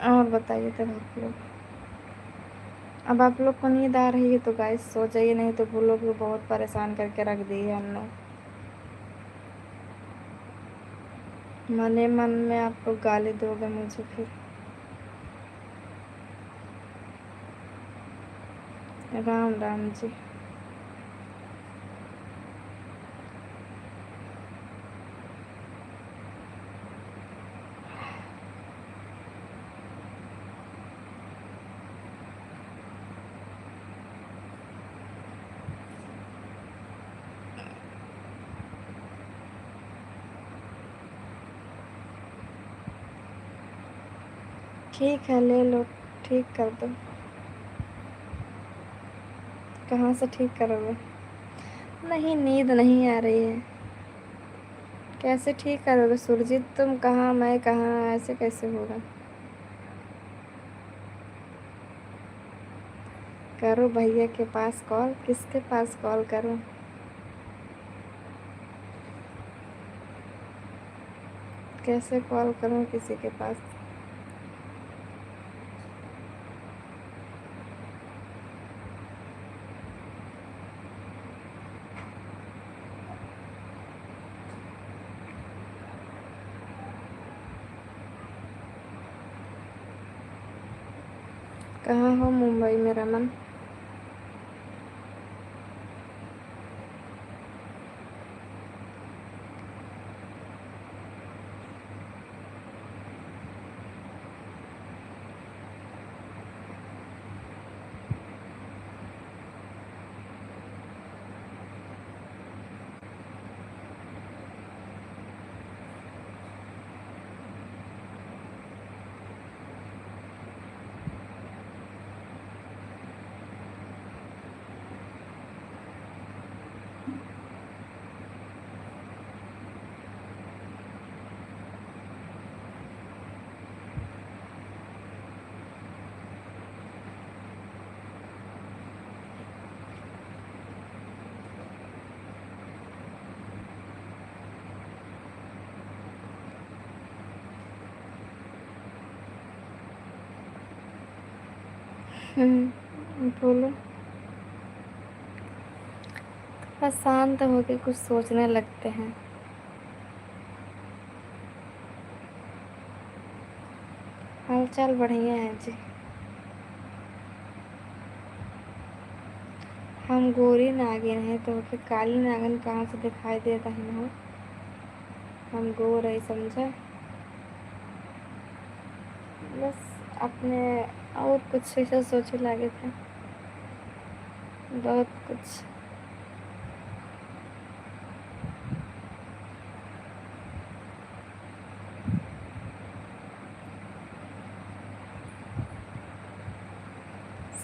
और बताइए तब आप लोग। अब आप लोग को नींद आ रही है तो गाइस सो जाइए, नहीं तो वो लोग भी बहुत परेशान करके रख दी है हम लोग। मने मन में आप लोग गाली दोगे मुझे फिर। राम राम जी। ठीक है ले लो, ठीक कर दो। कहाँ से ठीक करोगे? नहीं, नींद नहीं आ रही है। कैसे ठीक करोगे सुरजीत? तुम कहाँ मैं कहाँ, ऐसे कैसे होगा? करो भैया के पास कॉल। किसके पास कॉल करूं? कैसे कॉल करूं किसी के पास? कहाँ हो मुंबई में रमन? बोलो। बस शांत होके कुछ सोचने लगते हैं। हाल चाल बढ़िया है जी। हम गोरी नागिन हैं तो फिर काली नागिन कहाँ से दिखाई देता है ना? हम गोर है समझा। बस अपने और कुछ ऐसा सोचे लगे थे, बहुत कुछ।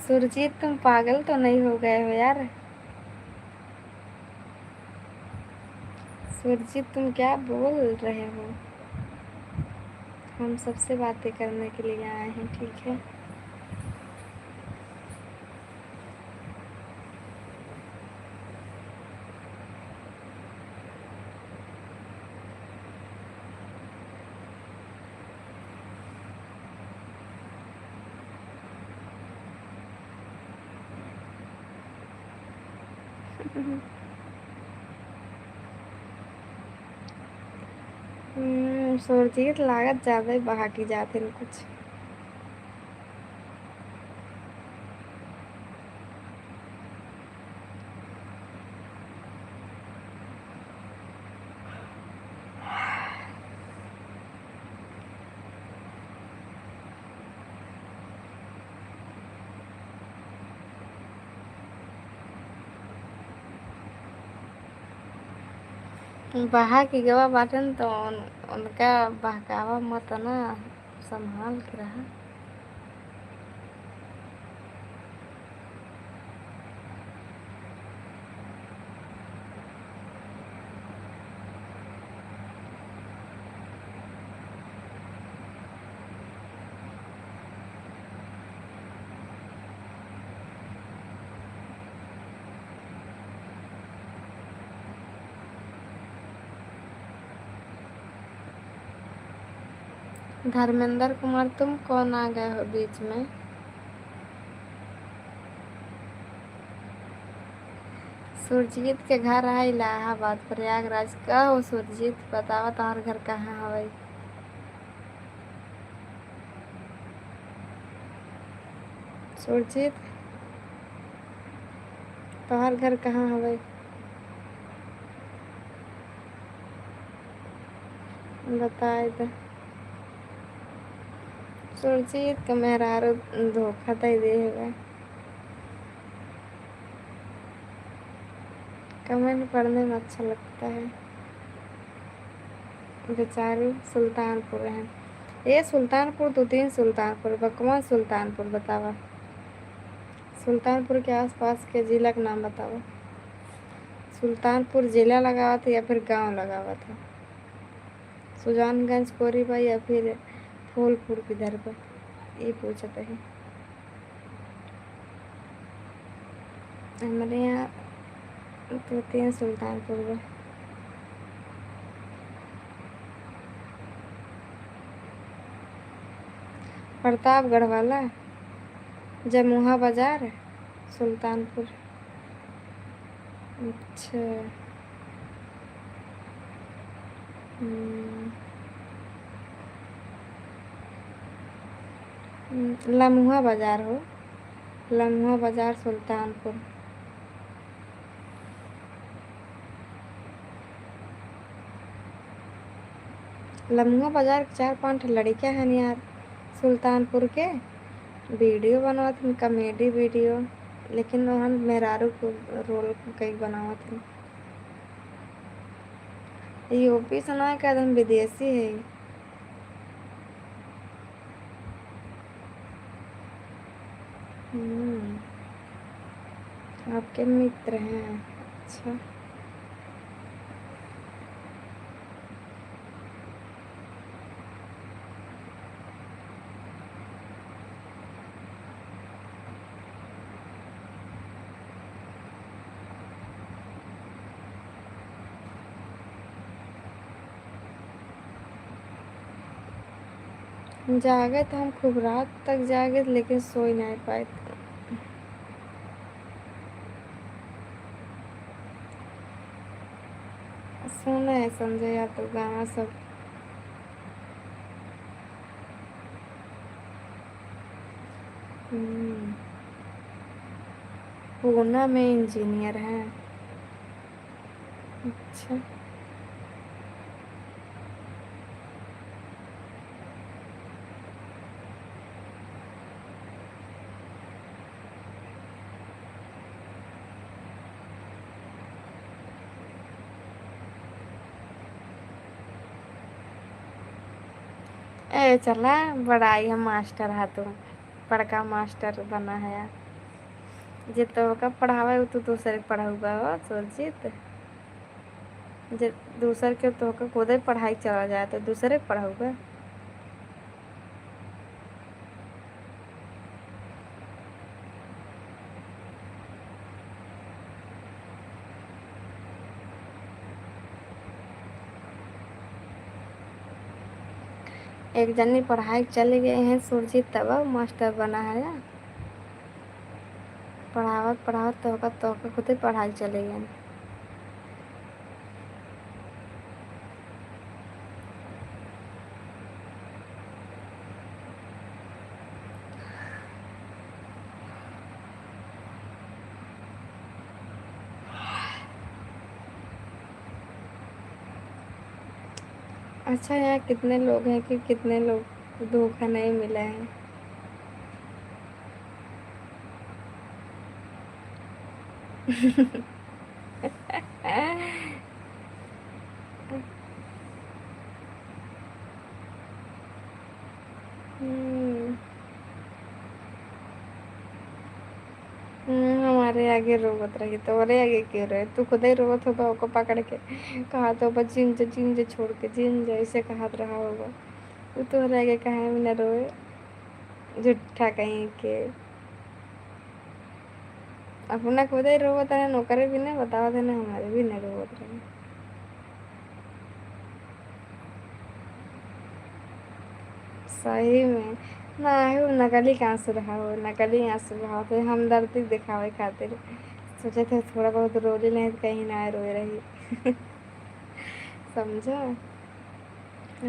सुरजीत तुम पागल तो नहीं हो गए हो यार? सुरजीत तुम क्या बोल रहे हो? हम सबसे बातें करने के लिए आए हैं, ठीक है? सुरजीत लागत ज़्यादा ही बहा की जाते हैं कुछ। बहा की गवा बाटन तो उनका बहकावा मत ना, संभाल के रहा। धर्मेंद्र कुमार तुम कौन आ गए हो बीच में? सुरजीत के घर है इलाहाबाद प्रयागराज का हो। सुरजीत बतावा तुम्हार घर कहाँ हवै? सुरजीत तुम्हार घर कहाँ हवै? बताए दे। सुरजीत का मेहरारू धोखा दे देगा। कमेंट पढ़ने में अच्छा लगता है। बेचारू सुल्तानपुर है। ये सुल्तानपुर तो 3 सुल्तानपुर बकवान सुल्तानपुर बतावा। सुल्तानपुर के आसपास के जिला का नाम बताओ। सुल्तानपुर जिला लगा हुआ था या फिर गांव लगा हुआ था? सुजानगंज कोरीबा या फिर फूलपुर किधर पर, ये पूछते हैं। हमारे यहाँ तो 3 सुल्तानपुर में। प्रतापगढ़ वाला जमुहा बाजार सुल्तानपुर। अच्छा। लम्हुआ बाजार हो। लम्हुआ बाजार सुल्तानपुर। लम्हुआ बाजार के 4-5 लड़कियां हैं यार सुल्तानपुर के। वीडियो बनावत हन, कॉमेडी वीडियो, लेकिन वहाँ मेहरारू को रोल कई बनावत हन। यूपी से ना का एकदम विदेशी है। आपके मित्र हैं? अच्छा। जागे तो हम खूब रात तक जागे लेकिन सो ही नहीं पाए। सुने है संजय यादव गाना सब। पूना में इंजीनियर हैं। अच्छा। ए चला बड़ाई हम मास्टर है, तुम बड़का मास्टर बना है यार। जे तो का पढ़ावे उ तो दूसरे के पढ़ाऊगा हो सुरजीत। जे दूसर के तो का खुद ही पढ़ाई चला जाए तो दूसरे के पढ़ाऊगा। एक जनी पढ़ाई चले गए हैं सुरजीत तब मास्टर बना है। पढ़ावत पढ़ावत तो का खुद ही पढ़ाई चले गए। अच्छा यहाँ कितने लोग हैं कि कितने लोग धोखा नहीं मिला है। हम्म, हमारे आगे रोवत रही तो अरे आगे क्यों रहे तू खुद ही रोवत होगा ओको पकड़ के कहा तो बस जिंज जिंज छोड़ के जिंज ऐसे कहा रहा होगा। वो तो रह गए कहा भी न रोए झूठा कहीं के अपना खुद ही रोवत है नौकरे भी नहीं बतावा देना हमारे भी नहीं रोवत रहे। सही में ना है वो नकली का आंसू रहा हो नकली आंसू रहा तो हमदर्दी दिखावे खातिर सोचे थे थोड़ा बहुत रोली नहीं तो कहीं ना रोए रही। समझा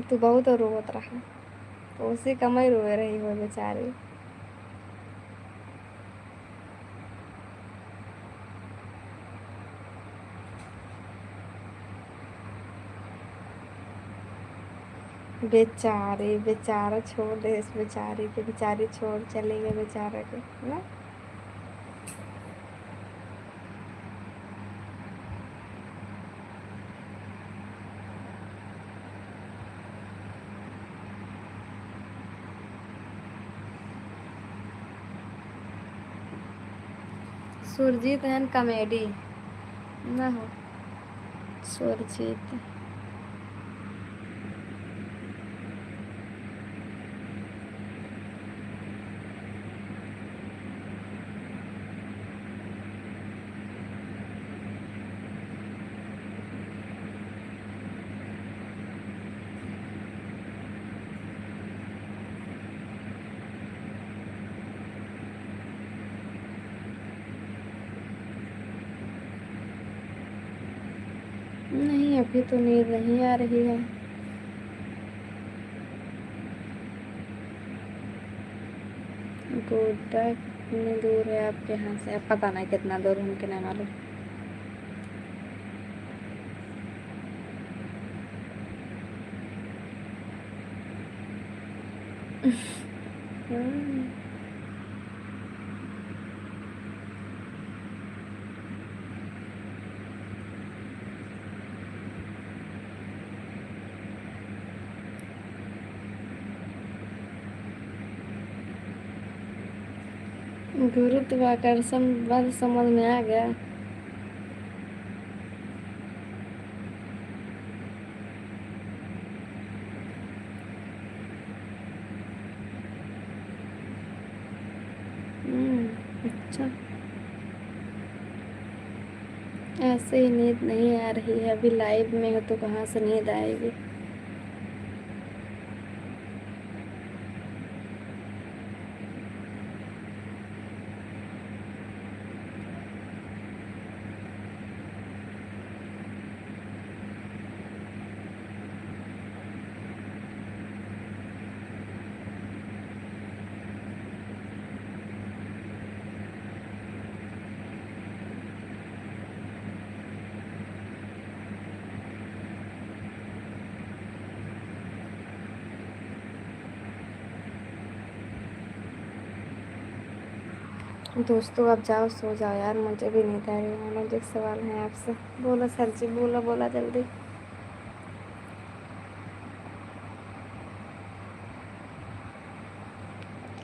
तू बहुत रोवत रहा तो उसी कमाई रोए रही वो बेचारी। बेचारी बेचारा छोड़ दे इस बेचारी के बेचारी छोड़ चली गई बेचारा के ना। सुरजीत है कॉमेडी ना हो सुरजीत। नहीं अभी तो नींद नहीं आ रही है। गोड्डा कितनी दूर है आपके यहाँ से अब पता नहीं कितना दूर हमके नहीं मालूम। हम्म, गुरुत्वाकर्षण बल समझ में आ गया। अच्छा ऐसे ही नींद नहीं आ रही है अभी लाइव में हो तो कहाँ से नींद आएगी। दोस्तों अब जाओ सो जाओ यार मुझे भी नींद आ रही है। मुझे एक सवाल है आपसे। बोलो सर जी बोलो बोला जल्दी।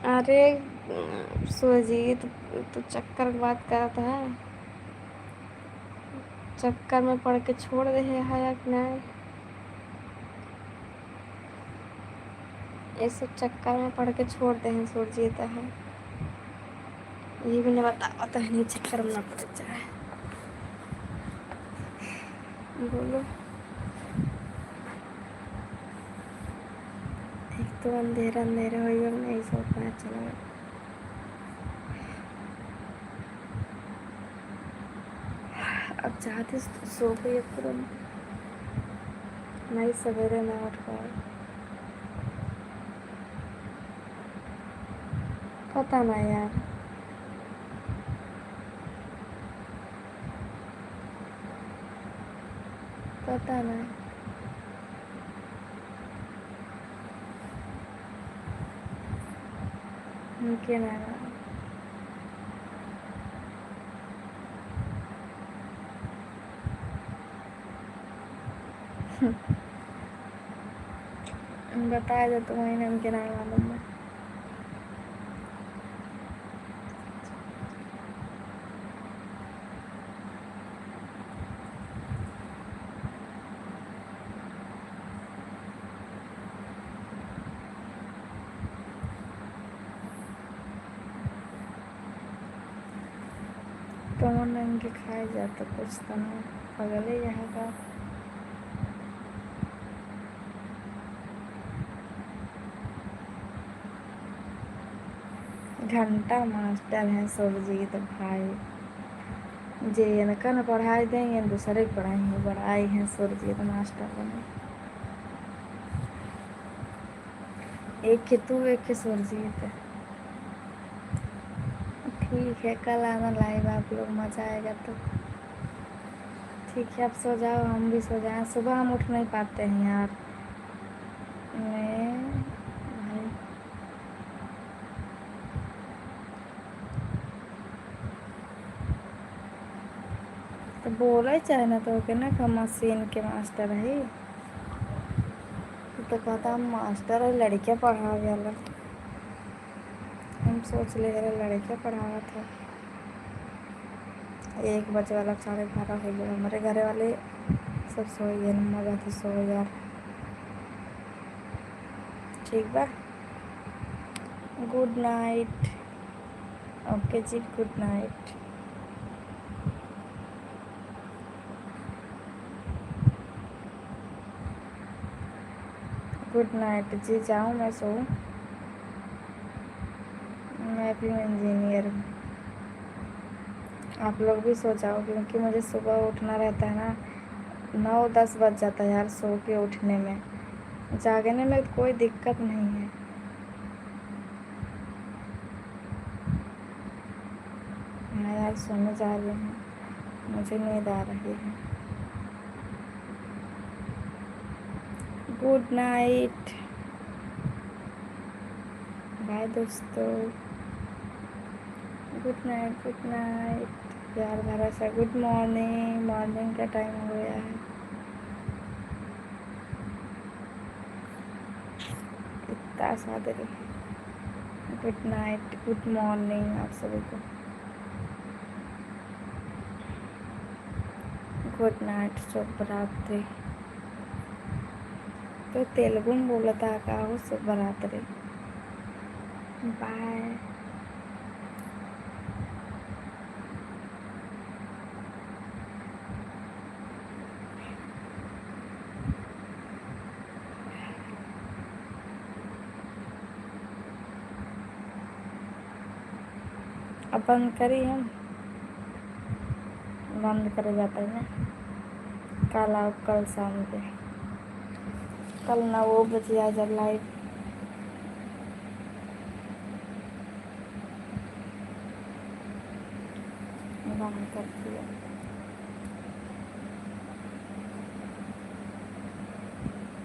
अरे सुरजीत तो चक्कर की बात करता है, चक्कर में पड़ के छोड़ दे है या कि नहीं। ये सब चक्कर में पड़ के छोड़ दे हैं सुरजीत है, ये भी नहीं बताता है, नहीं चक्कर में ना पड़ जाए। बोलो, एक तो अंधेरा अंधेरा हो गया, नहीं सो पाया चला। अब चाहते सो गई अब तुरंत, नहीं सवेरे ना उठ पाए। पता ना यार, पता ना। मुमकिन है ना। बताया जो तुम्हें मुमकिन है मालूम है। कौन रंग के खाए जाता कुछ तो ना, पगल ही यहाँ का। घंटा मास्टर है सुरजीत भाई, जे इनका न पढ़ाई देंगे दूसरे की पढ़ाएंगे, बड़ाई है सुरजीत मास्टर बने। एक के तू एक के सुरजीत है। ठीक है, कल आना लाइव आप लोग, मज़ा आएगा तो। ठीक है, अब सो जाओ, हम भी सो जाएं, सुबह हम उठ नहीं पाते हैं यार। मैं भाई तो बोला ही चाहे ना तो के ना कि मशीन के मास्टर है, तो कहता हम मास्टर है, लड़कियाँ पढ़ा गया। हम सोच ले रहे लड़कियाँ पढ़ाया था। 1 बजे वाला 12:30 हो गया, हमारे घर वाले सब सो गए, मजा तो सो यार। ठीक बा, गुड नाइट। ओके जी, गुड नाइट। गुड नाइट जी, जाऊँ मैं सोऊं, मैं भी इंजीनियर हूँ। आप लोग भी सो जाओ, क्योंकि मुझे सुबह उठना रहता है ना, 9-10 बज जाता है यार सो के उठने में। जागने में कोई दिक्कत नहीं है। हाँ यार, सोने जा रही हूँ, मुझे नींद आ रही है। गुड नाइट, बाय दोस्तों। गुड नाइट, गुड नाइट, प्यार भरा सा गुड मॉर्निंग। मॉर्निंग का टाइम हो गया है। इतना सादर। गुड नाइट, गुड मॉर्निंग आप सभी को। गुड नाइट, शुभ रात्रि। तो तेलुगु में बोला था का हो, शुभ रात्रि। बाय। अब बंद करी हम, बंद करे जाता है ना। कल आओ, कल शाम के, कल 9 बजे आ जा लाइव। बंद कर दिया।